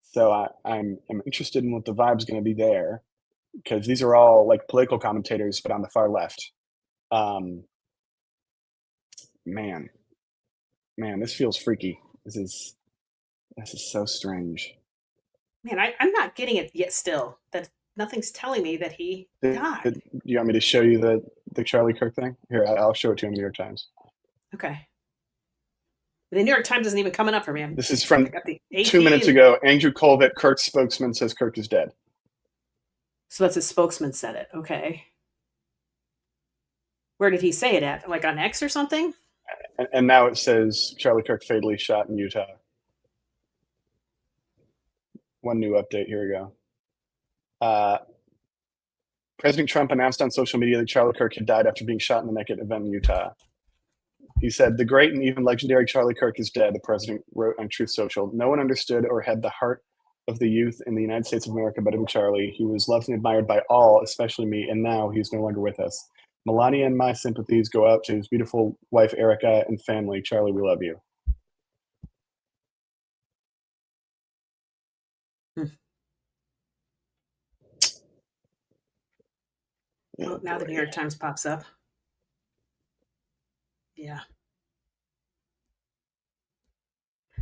so I'm interested in what the vibe's going to be there, because these are all like political commentators, but on the far left. Man, this feels freaky. This is so strange. Man, I'm not getting it yet. Still, that nothing's telling me that he died. Do you want me to show you the Charlie Kirk thing? Here, I'll show it to you in the New York Times. Okay. The New York Times isn't even coming up for me. This is from I got the AP. 2 minutes ago. Andrew Colvett, Kirk's spokesman, says Kirk is dead. So that's his spokesman said it. Okay. Where did he say it at? Like on X or something? And now it says Charlie Kirk fatally shot in Utah. One new update. Here we go. President Trump announced on social media that Charlie Kirk had died after being shot in the neck at an event in Utah. He said, "The great and even legendary Charlie Kirk is dead," the president wrote on Truth Social. "No one understood or had the heart of the youth in the United States of America better than Charlie. He was loved and admired by all, especially me, and now he's no longer with us. Melania and my sympathies go out to his beautiful wife, Erica, and family. Charlie, we love you." Oh, now the New York Times pops up. Yeah.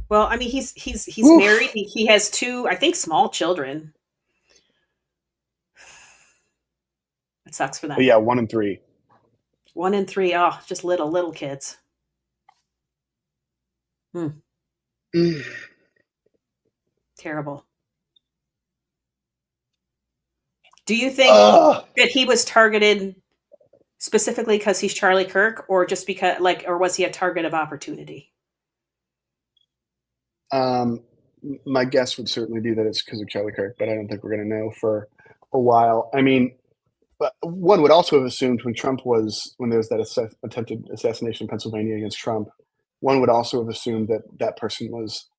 Well, I mean, he's Oof. married. He has 2, I think, small children. It sucks for them. But yeah, 1 and 3. 1 and 3. Oh, just little kids. Terrible. Do you think that he was targeted specifically because he's Charlie Kirk, or just because, or was he a target of opportunity? My guess would certainly be that it's because of Charlie Kirk, but I don't think we're going to know for a while. I mean, one would also have assumed when there was that attempted assassination in Pennsylvania against Trump, one would also have assumed that that person was,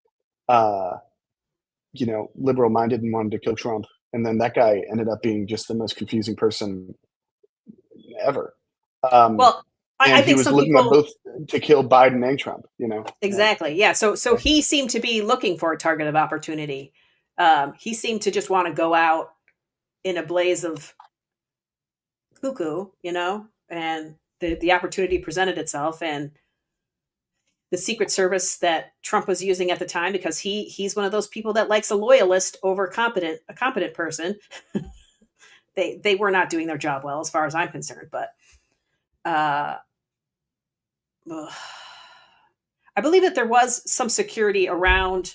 liberal minded and wanted to kill Trump. And then that guy ended up being just the most confusing person ever. Well, I and he think was some looking at people both to kill Biden and Trump, exactly. Yeah. So he seemed to be looking for a target of opportunity. He seemed to just want to go out in a blaze of cuckoo, and the opportunity presented itself, and the Secret Service that Trump was using at the time, because he's one of those people that likes a loyalist over a competent person. They were not doing their job well, as far as I'm concerned. But I believe that there was some security around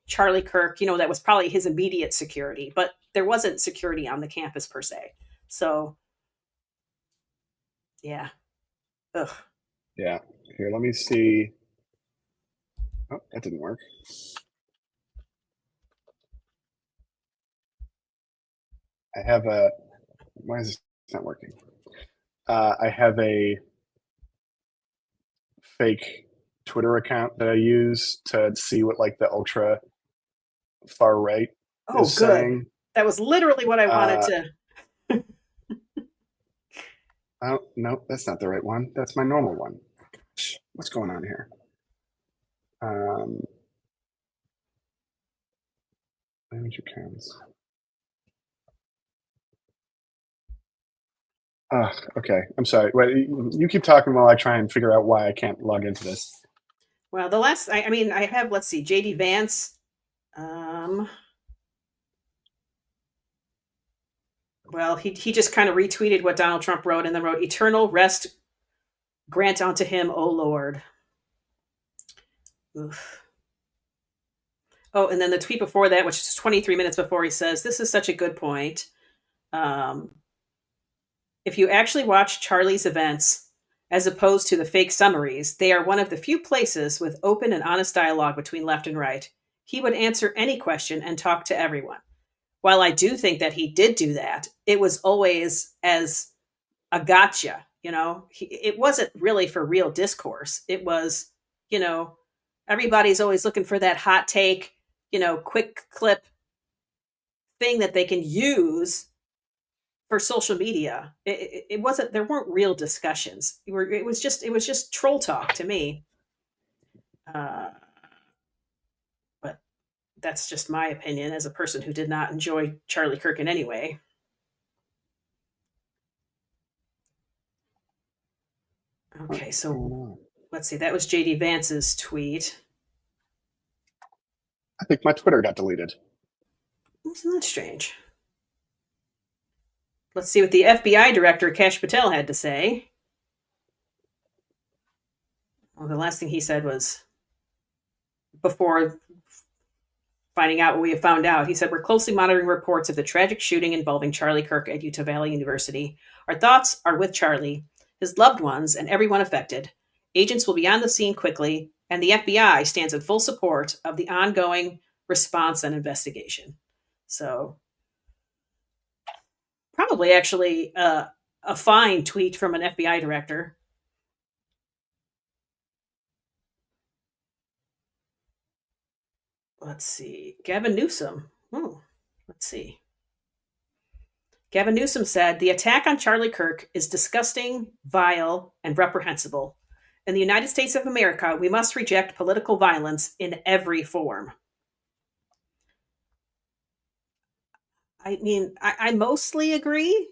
Charlie Kirk, that was probably his immediate security, but there wasn't security on the campus per se. So, yeah. Ugh. Yeah. Here, let me see. Oh, that didn't work. I have why is this not working? I have a fake Twitter account that I use to see what like the ultra far right Oh, is good. saying. That was literally what I wanted Uh, to. oh no, that's not the right one. That's my normal one. What's going on here? Manage accounts. Okay. I'm sorry. Wait, you keep talking while I try and figure out why I can't log into this. Well, the last, I mean, I have, let's see, JD Vance. Well, he just kind of retweeted what Donald Trump wrote and then wrote, "Eternal rest grant unto him, O Lord." Oof. Oh, and then the tweet before that, which is 23 minutes before, he says, "This is such a good point. Um, if you actually watch Charlie's events, as opposed to the fake summaries, they are one of the few places with open and honest dialogue between left and right. He would answer any question and talk to everyone. While I do think that he did do that, it was always as a gotcha. It wasn't really for real discourse. It was, you know, everybody's always looking for that hot take, quick clip thing that they can use for social media. It wasn't. There weren't real discussions. It was just troll talk to me. Uh, but that's just my opinion as a person who did not enjoy Charlie Kirk in any way. Okay, so let's see. That was JD Vance's tweet. I think my Twitter got deleted. Isn't that strange? Let's see what the FBI director, Kash Patel, had to say. Well, the last thing he said was, before finding out what we have found out, he said, "We're closely monitoring reports of the tragic shooting involving Charlie Kirk at Utah Valley University. Our thoughts are with Charlie, his loved ones, and everyone affected. Agents will be on the scene quickly, and the FBI stands in full support of the ongoing response and investigation." So, probably actually a fine tweet from an FBI director. Let's see. Gavin Newsom. Let's see. Gavin Newsom said, "The attack on Charlie Kirk is disgusting, vile, and reprehensible. In the United States of America, we must reject political violence in every form." I mean, I mostly agree.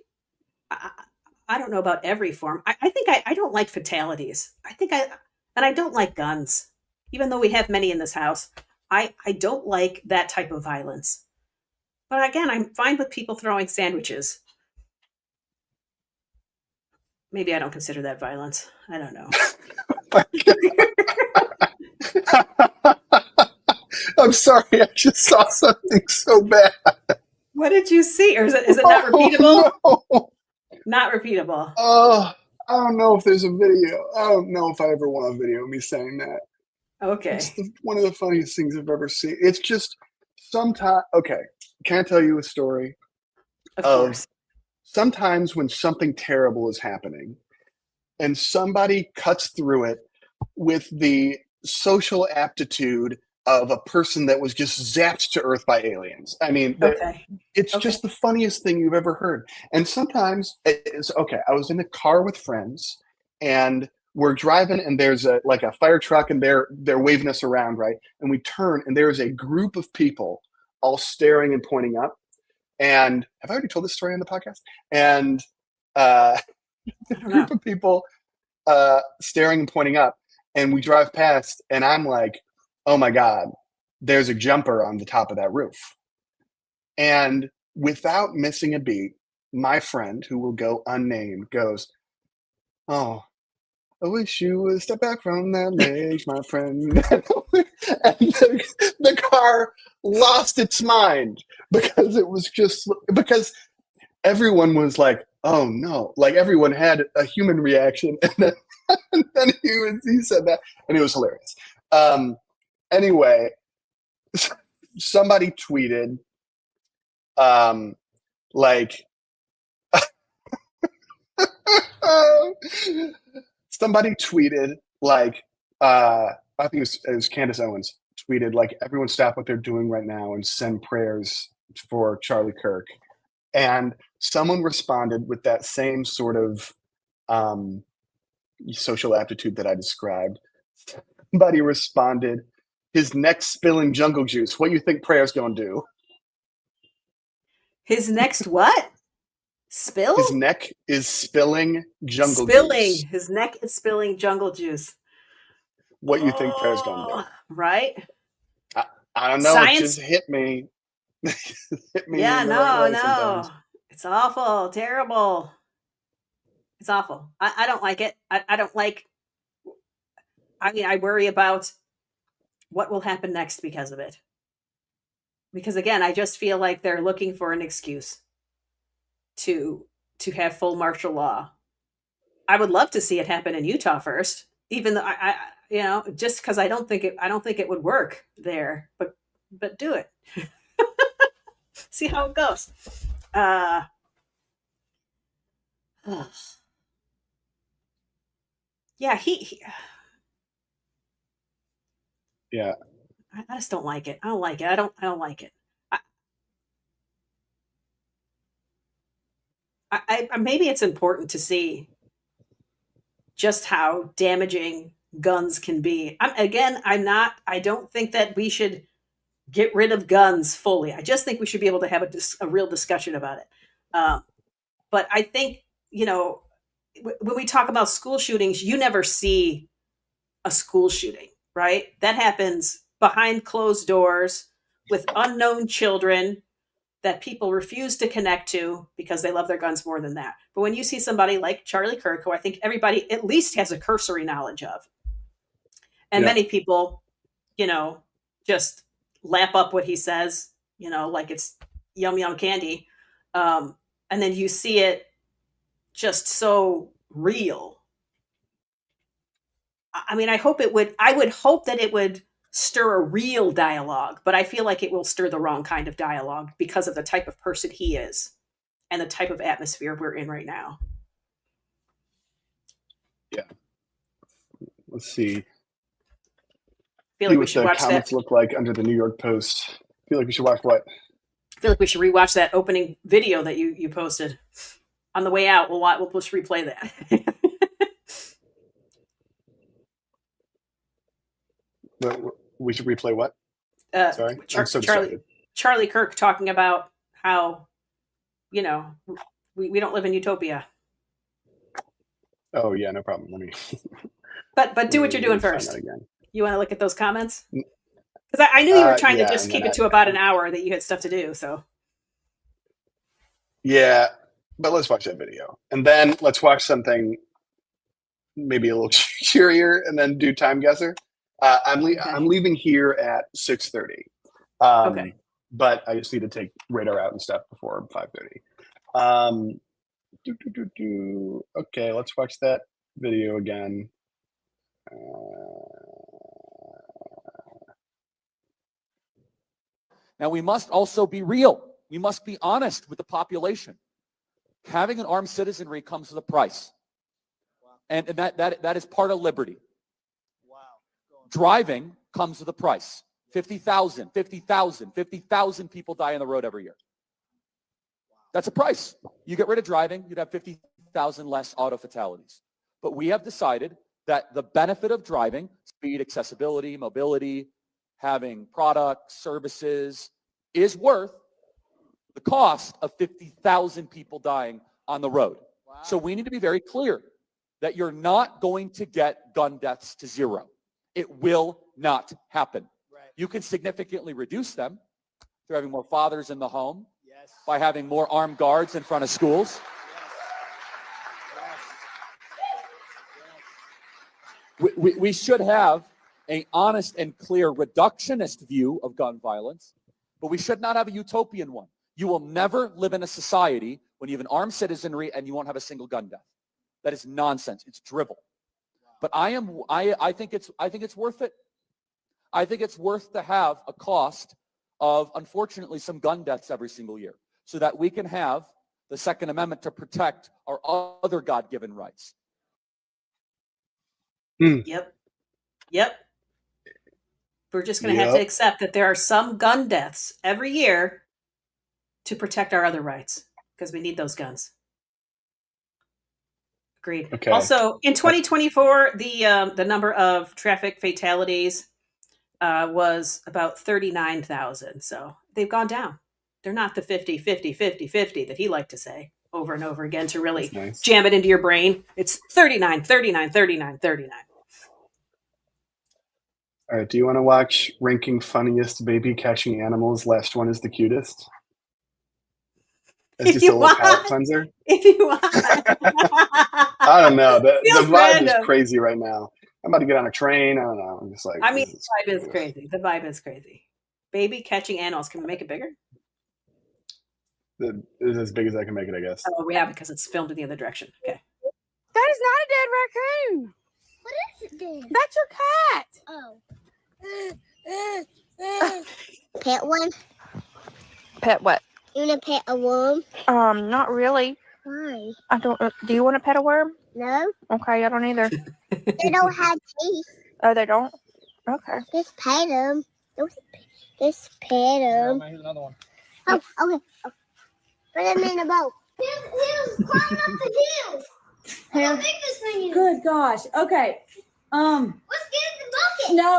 I don't know about every form. I think I don't like fatalities. And I don't like guns, even though we have many in this house. I don't like that type of violence. But again, I'm fine with people throwing sandwiches. Maybe I don't consider that violence. I don't know. I'm sorry, I just saw something so bad. What did you see? Or is it not repeatable? Oh, no. Not repeatable. I don't know if there's a video. I don't know if I ever want a video of me saying that. Okay. It's one of the funniest things I've ever seen. It's just sometimes. Okay, can I tell you a story? Of course. Sometimes when something terrible is happening and somebody cuts through it with the social aptitude of a person that was just zapped to earth by aliens. I mean, Okay. it's just the funniest thing you've ever heard. And sometimes it's okay. I was in a car with friends and we're driving and there's a fire truck and they're waving us around, right? And we turn and there's a group of people all staring and pointing up. And have I already told this story on the podcast? And a group of people staring and pointing up, and we drive past, and I'm like, "Oh my God, there's a jumper on the top of that roof." And without missing a beat, my friend, who will go unnamed, goes, "Oh, I wish you would step back from that ledge, my friend." And the car lost its mind because everyone was like, "Oh no!" Like everyone had a human reaction, and then he said that, and it was hilarious. Anyway, somebody tweeted, like, Somebody tweeted like, I think it was Candace Owens tweeted like, everyone stop what they're doing right now and send prayers for Charlie Kirk. And someone responded with that same sort of um, social aptitude that I described. Somebody responded, his neck spilling jungle juice. What do you think prayer's gonna do? His next what? Spill? His neck is spilling jungle Spilling. juice. His neck is spilling jungle juice. What do you think prayer's gonna do? Right? I don't know. Science. It just hit me. Hit me Yeah, in the right way no. sometimes. It's awful. Terrible. It's awful. I don't like it. I don't like, I mean, I worry about what will happen next because of it. Because again, I just feel like they're looking for an excuse to have full martial law. I would love to see it happen in Utah first, even though I just because I don't think it would work there, but do it. See how it goes. Yeah, Yeah. I just don't like it. I don't like it. I don't like it. I maybe it's important to see just how damaging guns can be. I don't think that we should get rid of guns fully. I just think we should be able to have a real discussion about it. But I think, when we talk about school shootings, you never see a school shooting, right? That happens behind closed doors with unknown children that people refuse to connect to because they love their guns more than that. But when you see somebody like Charlie Kirk, who I think everybody at least has a cursory knowledge of, and many people, just lap up what he says, like it's yum yum candy, and then you see it just so real. I mean, I would hope that it would stir a real dialogue, but I feel like it will stir the wrong kind of dialogue because of the type of person he is and the type of atmosphere we're in right now. Yeah. Let's see. I feel like we what should the watch comments that. look like under the New York Post. I feel like we should watch what? I feel like we should rewatch that opening video that you posted. On the way out, we'll just replay that. We should replay what? Sorry, I'm so distracted. Charlie Kirk talking about how, we don't live in utopia. Oh yeah, no problem. Let me. But do what you're doing find first. that again. You want to look at those comments? Because I knew you were trying to just and keep then it to about an hour, that you had stuff to do. So Yeah, but let's watch that video, and then let's watch something maybe a little cheerier, and then do time guesser. I'm leaving here at 6:30. Okay. But I just need to take radar out and stuff before 5:30. Okay, let's watch that video again. Now, we must also be real. We must be honest with the population. Having an armed citizenry comes with a price. And that is part of liberty. Driving comes with a price. 50,000 people die on the road every year. That's a price. You get rid of driving, you'd have 50,000 less auto fatalities. But we have decided that the benefit of driving, speed, accessibility, mobility, having products, services, is worth the cost of 50,000 people dying on the road. Wow. So we need to be very clear that you're not going to get gun deaths to zero. It will not happen. Right. You can significantly reduce them through having more fathers in the home, yes, by having more armed guards in front of schools. Yes. Yes. We should have an honest and clear reductionist view of gun violence, but we should not have a utopian one. You will never live in a society when you have an armed citizenry and you won't have a single gun death. That is nonsense. It's drivel. But I think it's worth it. I think it's worth to have a cost of, unfortunately, some gun deaths every single year, so that we can have the Second Amendment to protect our other God-given rights. Yep. Yep. We're just going to have to Yep. accept that there are some gun deaths every year to protect our other rights because we need those guns. Agreed. Okay. Also, in 2024, the number of traffic fatalities was about 39,000. So they've gone down. They're not the 50, 50, 50, 50 that he liked to say over and over again to really Nice. jam it into your brain. It's 39, 39, 39, 39. All right. Do you want to watch ranking funniest baby catching animals? Last one is the cutest. It's If just you a little palate want. cleanser. If you want. I don't know. The Feels vibe is random. crazy right now. I'm about to get on a train. I don't know. I'm just like, I mean, this the vibe is crazy. The vibe is crazy. Baby catching animals. Can we make it bigger? It is as big as I can make it, I guess. Oh, we have because it's filmed in the other direction. Okay. That is not a dead raccoon. What is it then? That's your cat. Oh. Pet one? Pet what? You want to pet a worm? Not really. Why? I don't. Do you want to pet a worm? No. Okay, I don't either. They don't have teeth. Oh, they don't. Okay. Just pet them. Just pet them. Here's another one. Oh, okay. Oh. Put them in a boat. Here's climbing up the hill. Look how big this thing is. Good gosh. Okay. Let's get in the bucket. No.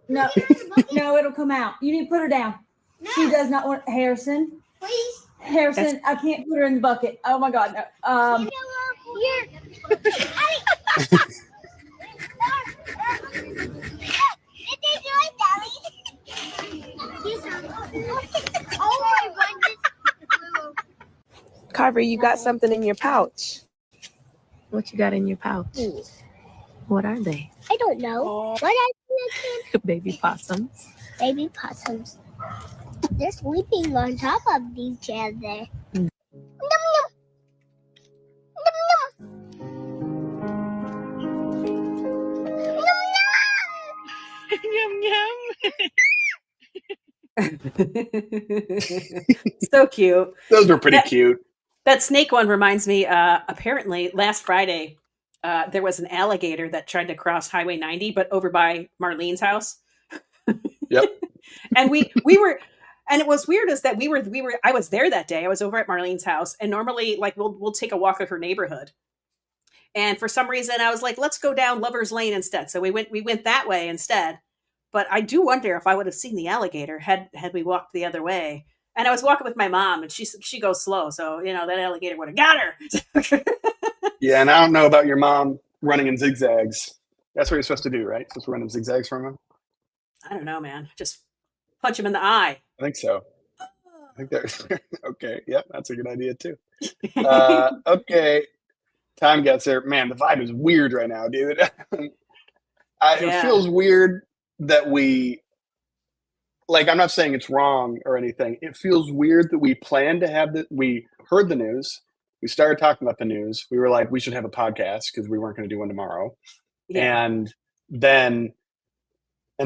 No. Get in the bucket. No, it'll come out. You need to put her down. No. She does not want Harrison. Please. Harrison, I can't put her in the bucket. Oh my God. No. Here. Did they do it, Daddy? Oh my goodness. Carver, you got something in your pouch. What you got in your pouch? These. What are they? I don't know. What are Baby possums. baby possums? They're sleeping on top of each other. Num, num. So cute. Those were pretty cute. That snake one reminds me, apparently last Friday, there was an alligator that tried to cross Highway 90, but over by Marlene's house. Yep. And we were, and it was weird is that I was there that day. I was over at Marlene's house, and normally like we'll take a walk of her neighborhood. And for some reason I was like, let's go down Lover's Lane instead. So we went that way instead. But I do wonder if I would have seen the alligator had we walked the other way. And I was walking with my mom, and she goes slow, so that alligator would have got her. Yeah, and I don't know about your mom running in zigzags. That's what you're supposed to do, right? Supposed to run in zigzags from him? I don't know, man. Just punch him in the eye. I think so. I think there's okay. Yep, that's a good idea too. Okay. Time gets there. Man, the vibe is weird right now, dude. It feels weird that I'm not saying it's wrong or anything. It feels weird that we planned to have we heard the news. We started talking about the news. We were like, we should have a podcast because we weren't going to do one tomorrow. Yeah. And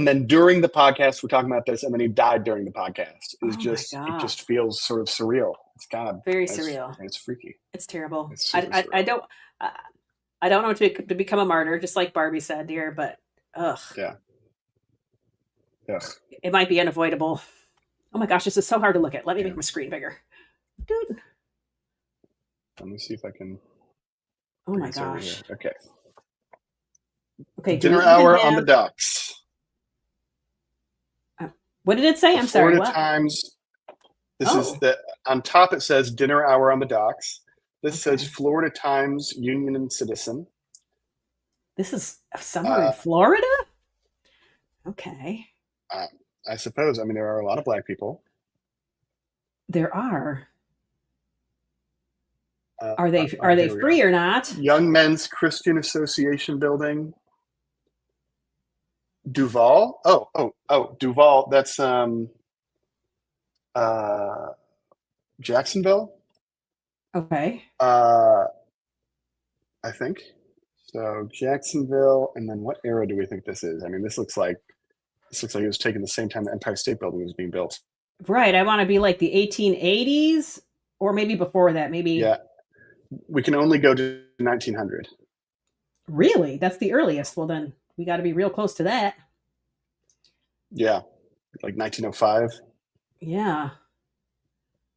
then during the podcast, we're talking about this, and then he died during the podcast. It just feels sort of surreal. It's kind of very surreal. It's freaky. It's terrible. It's I don't know to become a martyr, just like Barbie said here, but ugh. Yeah. Ugh. It might be unavoidable. Oh my gosh, this is so hard to look at. Let me make my screen bigger. Dude. Let me see if I can. Oh my gosh. Okay. Okay. Dinner hour on the docks. What did it say? I'm sorry. Florida What? Times. This is on top. It says dinner hour on the docks. This says Florida Times Union and Citizen. This is somewhere in Florida? Okay. I suppose. I mean, there are a lot of black people. There are. Are they free or not? Young Men's Christian Association building. Duval. Oh, Duval. That's Jacksonville. Okay. I think so. Jacksonville, and then what era do we think this is? I mean, this looks like it was taken the same time the Empire State Building was being built. Right. I want to be like the 1880s, or maybe before that. Maybe. Yeah. We can only go to 1900. Really? That's the earliest. Well, then we got to be real close to that. Yeah, like 1905. Yeah.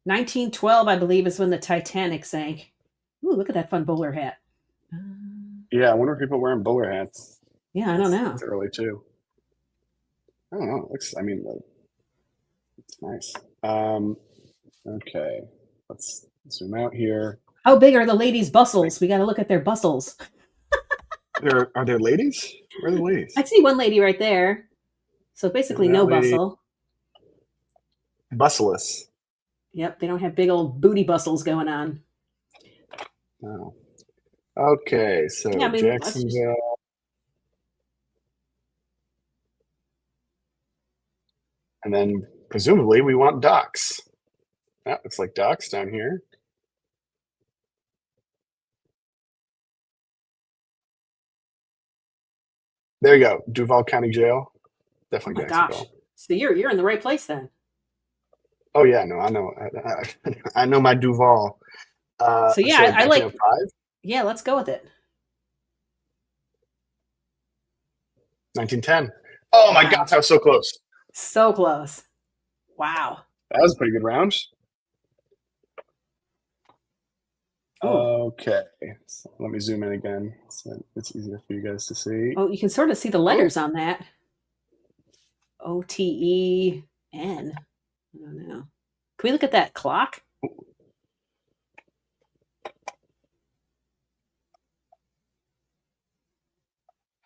1912, I believe, is when the Titanic sank. Ooh, look at that fun bowler hat. Yeah, I wonder if people wearing bowler hats. Yeah, I don't know. It's early too. I don't know. It looks. I mean, it's nice. Okay, let's zoom out here. How big are the ladies' bustles? We got to look at their bustles. Are there ladies? Where are the ladies? I see one lady right there. So basically, no lady. bustle. Bustless. Yep, they don't have big old booty bustles going on. No. Okay, so Yeah, I mean, let's just, Jacksonville. And then presumably we want docks. That looks like docks down here. There you go. Duval County Jail. oh Definitely my gosh. Jacksonville. So you're in the right place then. Oh yeah, no, I know. I know my Duval. So yeah, so I like. 1905, Yeah, let's go with it. 1910. Oh my Wow. gosh, I was so close. So close. Wow. That was a pretty good round. Oh. Okay, so let me zoom in again so it's easier for you guys to see. Oh, you can sort of see the letters on that. OTEN. I don't know. Can we look at that clock?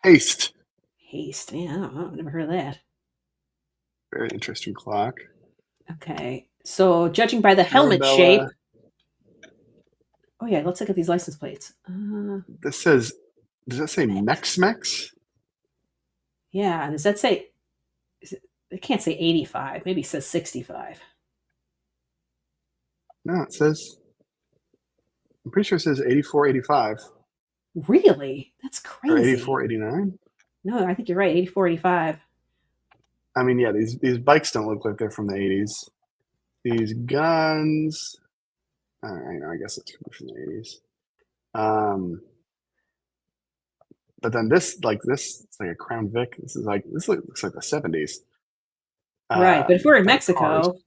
Haste. Haste. Yeah, I don't know. I've never heard of that. Very interesting clock. Okay. So judging by the helmet Arabella. shape. Oh yeah, let's look at these license plates. This says, does that say Mex? Yeah, and does that say? It can't say 85. Maybe it says 65. No, it says. I'm pretty sure it says 84, 85. Really? That's Or crazy. 84, 89. No, I think you're right. 84, 85. I mean, yeah, these bikes don't look like they're from the 80s. These guns, I guess it's from the 80s. But then this, it's like a Crown Vic. This looks like the 70s. Right, but if we're in kind of cars. Mexico,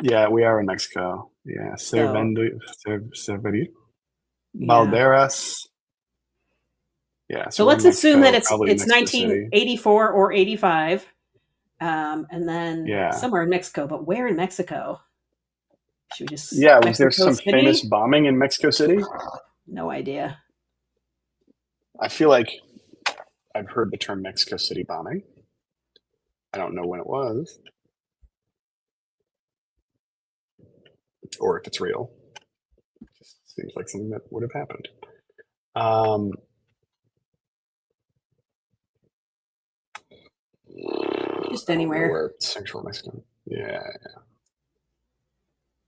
Yeah, we are in Mexico. Yeah, So- Cerveri, Balderas. Yeah, so we're in let's assume that Mexico, it's probably Mexico City. 1984 or 85, and then Yeah. somewhere in Mexico. But where in Mexico? Should we just? Yeah, was there Mexico some City? famous bombing in Mexico City? No idea. I feel like I've heard the term Mexico City bombing. I don't know when it was, or if it's real. It just seems like something that would have happened. Just anywhere. Where Central Mexico. Yeah.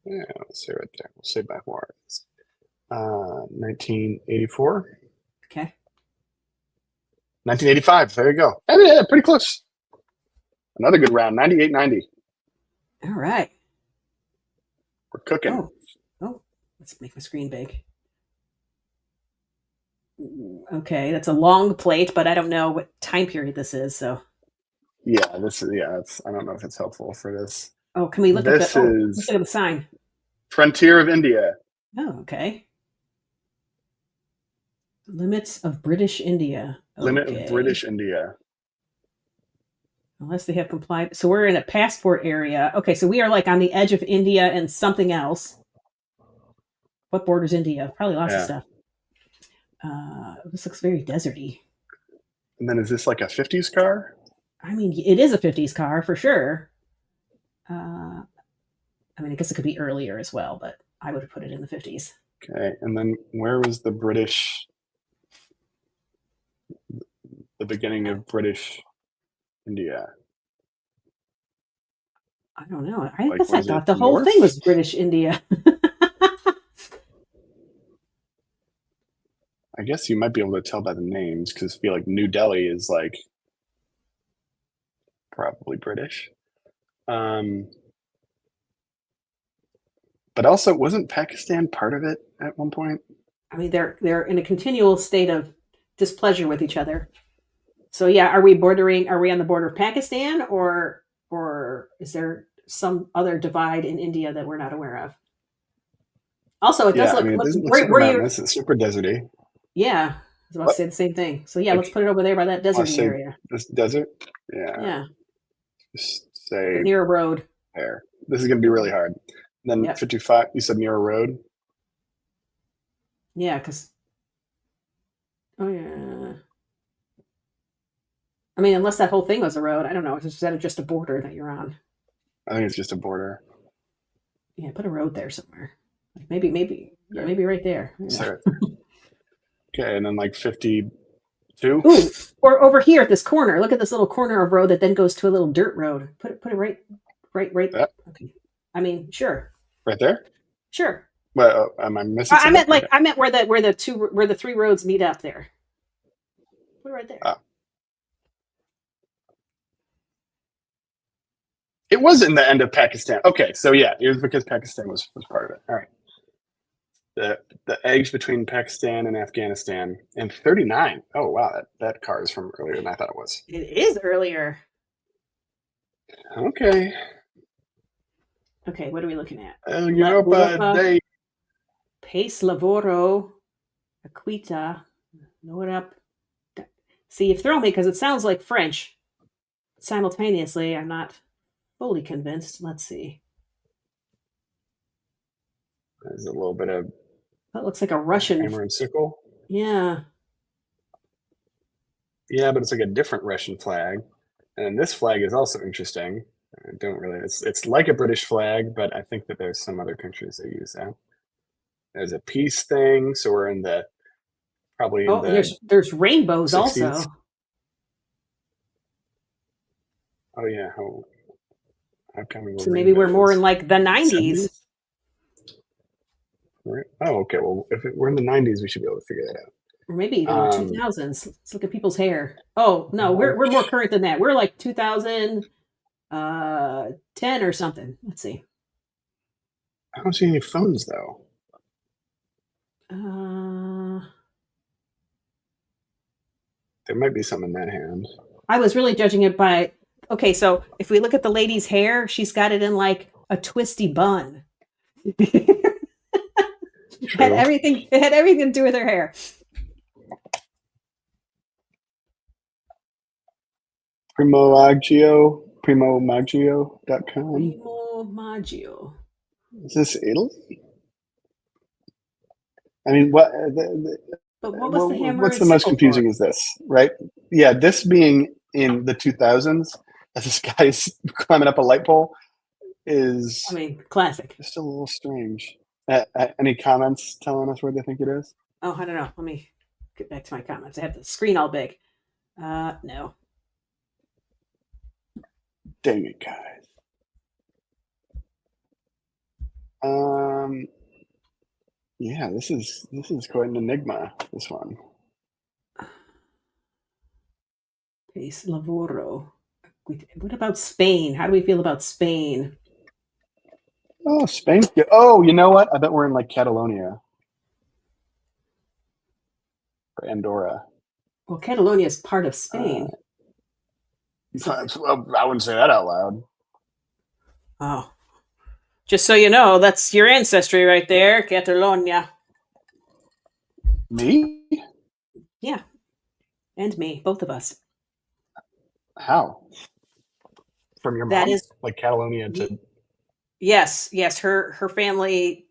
Yeah, let's say right there. We'll say by Juarez. 1984. Okay. 1985. There you go. Yeah, pretty close. Another good round. 98-90. All right. We're cooking. Oh, let's make my screen big. Okay, that's a long plate, but I don't know what time period this is. So. Yeah, I don't know if it's helpful for this. Oh, can we look at This the? is Let's look at the sign. Frontier of India. Oh, okay. Limits of British India. Limit Okay. of British India. Unless they have complied. So we're in a passport area. Okay, so we are like on the edge of India and something else. What borders India? Probably lots of stuff. This looks very deserty. And then is this like a 50s car? I mean, it is a 50s car for sure. I mean, I guess it could be earlier as well, but I would have put it in the 50s. Okay, and then where was the beginning of British India? I don't know. I Like, guess I was thought it the whole north? thing was British India. I guess you might be able to tell by the names because I feel like New Delhi is like probably British. But also, wasn't Pakistan part of it at one point? I mean, they're in a continual state of displeasure with each other. So yeah, are we on the border of Pakistan, or is there some other divide in India that we're not aware of? Also, it does Yeah, I look, mean, it look doesn't look super where you mountainous. It's super deserty. yeah, I was about to What? say the same thing. So yeah, let's Like, put it over there by that I deserty say area. this desert. Yeah, Yeah, just but say near a road. there. This is going to be really hard. Then Yep. 55. You said near a road. Yeah, because oh yeah. I mean, unless that whole thing was a road, I don't know. Is that just a border that you're on? I think it's just a border. Yeah, put a road there somewhere. Like maybe, yeah, Okay. maybe right there. You know. So, okay, and then like 52. Ooh, or over here at this corner. Look at this little corner of road that then goes to a little dirt road. Put it right. That Okay. I mean, sure, right there. sure. Well, am I missing I something? meant like Okay. I meant where the three roads meet up there. Put it right there. Oh. It was in the end of Pakistan. Okay, so yeah, it was because Pakistan was part of it. All right. The eggs between Pakistan and Afghanistan and 39. Oh wow, that car is from earlier than I thought it was. It is earlier. Okay. Okay, what are we looking at? Europa Day. Pace Lavoro, Aquita, know it up. See, you've thrown me because it sounds like French. Simultaneously, I'm not fully convinced. Let's see. There's a little bit of That looks like a Russian. hammer and sickle. Yeah. Yeah, but it's like a different Russian flag. And this flag is also interesting. I don't really. It's like a British flag, but I think that there's some other countries that use that. There's a peace thing, so we're in the probably in the there's rainbows 60s. also. Oh yeah, how come we So maybe we're more in like the 90s. 70s? Right. Oh, okay. Well, if we're in the 90s, we should be able to figure that out. Or maybe even the 2000s. Let's look at people's hair. Oh no, we're more current than that. We're like 2010 or something. Let's see. I don't see any phones though. There might be some in that hand. I was really judging it by okay. So if we look at the lady's hair, she's got it in like a twisty bun. It had everything. It had everything to do with her hair. Primomaggio.com. Primo Maggio. Is this Italy? I mean, what? But what was the hammer? What's the most confusing is this, right? Yeah, this being in the 2000s, as this guy's climbing up a light pole, is. I mean, classic. Just a little strange. Any comments telling us where they think it is? Oh, I don't know. Let me get back to my comments. I have the screen all big. No. Dang it, guys. Yeah, this is quite an enigma, this one. Pace Lavoro. What about Spain? How do we feel about Spain? Oh, Spain's good. Oh, you know what? I bet we're in like Catalonia or Andorra. Well, Catalonia is part of Spain. I wouldn't say that out loud. Oh. Just so you know, that's your ancestry right there, Catalonia. Me? Yeah. And me, both of us. How? From your mom? That is like Catalonia to. Yes. Her family.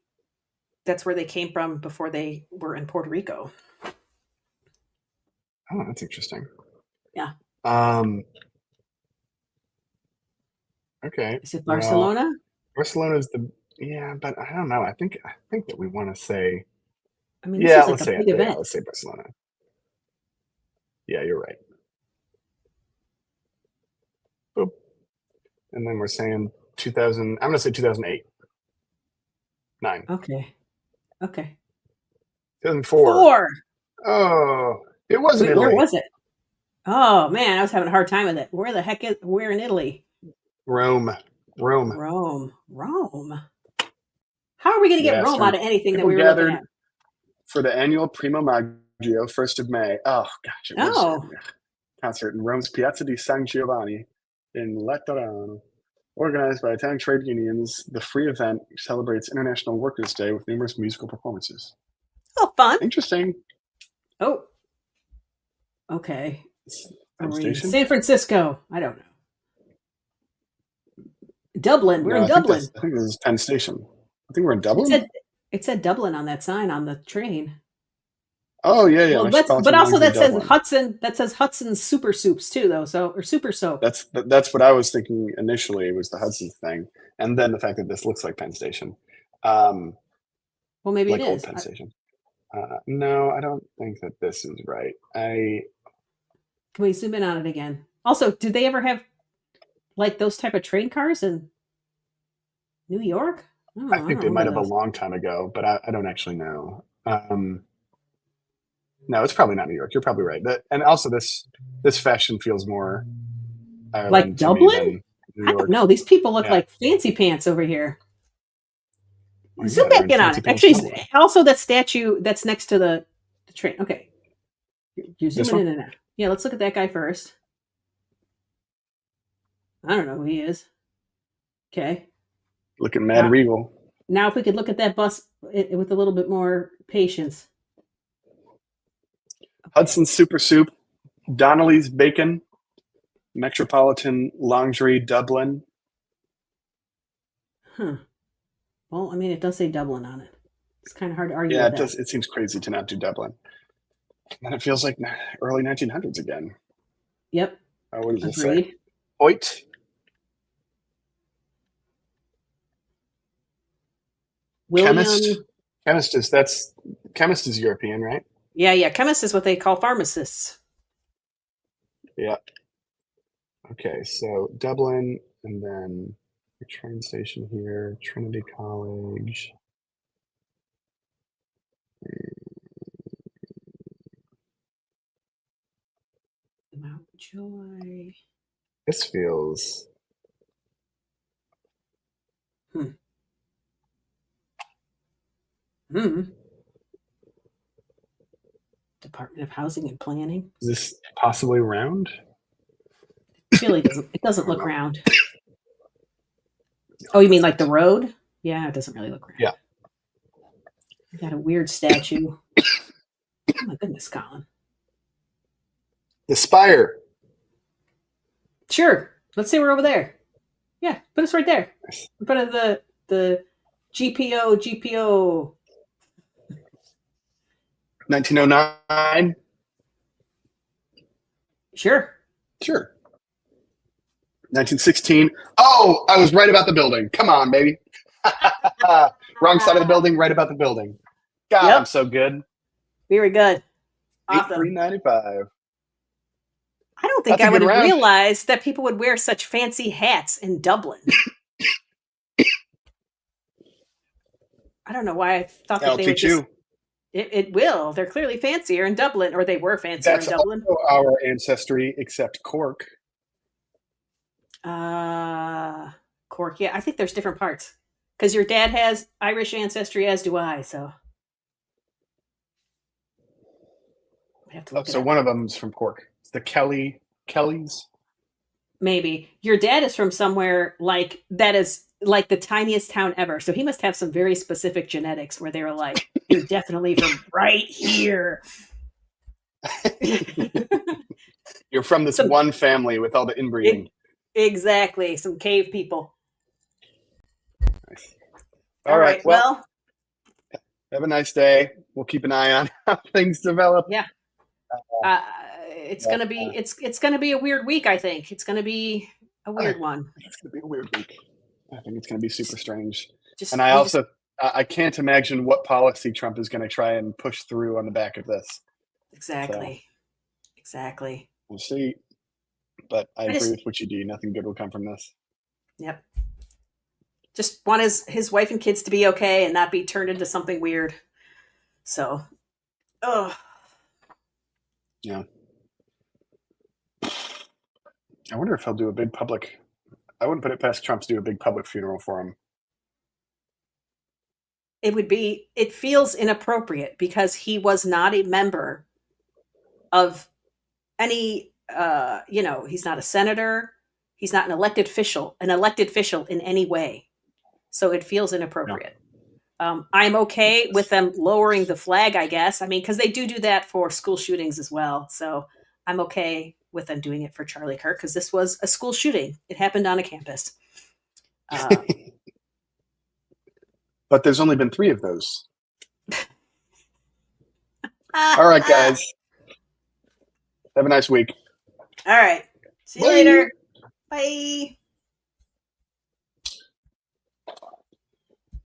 That's where they came from before they were in Puerto Rico. Oh, that's interesting. Yeah. Okay. Is it Barcelona? Well, Barcelona's but I don't know. I think that we want to say. I mean, this is like let's a say big it. event. Yeah, let's say Barcelona. Yeah, you're right. Boop. And then we're saying 2000. I'm going to say 2008. 9. Okay. 2004. 4. Oh, it wasn't Wait, Italy. where was it? Oh man, I was having a hard time with it. Where the heck is? Where in Italy? Rome. Rome. How are we going to get Rome out of anything that we were looking at? For the annual Primo Maggio Biagio, 1st of May. Oh, gosh, it was Oh, concert in Rome's Piazza di San Giovanni in Laterano. Organized by Italian trade unions, the free event celebrates International Workers' Day with numerous musical performances. oh, fun. Interesting. Oh, okay. Are Penn we in Station? San Francisco? I don't know. Dublin. We're No, in Dublin. I think this is Penn Station. I think we're in It Dublin. said it said Dublin on that sign on the train. Oh yeah. Well, but also that says Hudson. That says Hudson's Super Soups too, though. So or Super Soap. That's what I was thinking initially, was the Hudson thing, and then the fact that this looks like Penn Station, Well, maybe like it old is. Penn Station. No, I don't think that this is right. Can we zoom in on it again? Also, did they ever have like those type of train cars in New York? Oh, I think don't they might have remember a those. long time ago, but I don't actually know. No, it's probably not New York. You're probably right. And also this fashion feels more Like Ireland to me Dublin? than New I don't York. know. These people look Yeah. like fancy pants over here. Well, Zoom yeah, they're back in on fancy it. pants Actually, Dublin. also that statue that's next to the train. Okay. You're This zooming one? in and out. Yeah, let's look at that guy first. I don't know who he is. Okay. Looking mad regal. Now, if we could look at that bus with a little bit more patience. Hudson's Super Soup, Donnelly's Bacon, Metropolitan Lingerie Dublin. Huh. Well, I mean, it does say Dublin on it. It's kind of hard to argue Yeah, with it that. does. It seems crazy to not do Dublin. And it feels like early 1900s again. Yep. What does this say? Agreed. Hoyt. William. Chemist is European, right? Yeah. Chemist is what they call pharmacists. Yeah. Okay, so Dublin, and then the train station here, Trinity College. Mountjoy. This feels. Department of Housing and Planning. Is this possibly round? It really doesn't. It doesn't look round. Oh, you mean like the road? Yeah, it doesn't really look round. Yeah. You got a weird statue. Oh my goodness, Colin. The Spire. Sure. Let's say we're over there. Yeah, put us right there. In front of the GPO. 1909. Sure. 1916. Oh, I was right about the building. Come on, baby. Wrong side of the building, right about the building. God, Yep. I'm so good. Very good. Awesome. 8395. I don't think That's a I would good have round. realized that people would wear such fancy hats in Dublin. I don't know why I thought that That'll they would teach you. It will. They're clearly fancier in Dublin, or they were fancier That's in Dublin. also our ancestry, except Cork. Cork. Yeah, I think there's different parts because your dad has Irish ancestry, as do I. So I have to look it So up. one of them's from Cork. It's the Kellys. Maybe your dad is from somewhere like that is like the tiniest town ever. So he must have some very specific genetics where they were like, "You're definitely from right here." You're from this one family with all the inbreeding. Exactly, some cave people. Nice. All right. Well, have a nice day. We'll keep an eye on how things develop. Yeah. It's gonna be it's gonna be a weird week. I think it's gonna be a weird one. It's gonna be a weird week. I think it's gonna be super strange. Just, and I can't imagine what policy Trump is going to try and push through on the back of this. Exactly. So, exactly. We'll see. But I agree with what you do. Nothing good will come from this. Yep. Just want his wife and kids to be okay and not be turned into something weird. So, Yeah. I wonder if he'll do a big public. I wouldn't put it past Trump to do a big public funeral for him. It feels inappropriate because he was not a member of any, he's not a senator. He's not an elected official in any way. So it feels inappropriate. I'm okay with them lowering the flag, I guess. I mean, because they do that for school shootings as well. So I'm okay with them doing it for Charlie Kirk because this was a school shooting. It happened on a campus. But there's only been 3 of those. All right, guys. Have a nice week. All right. See you Bye. later. Bye.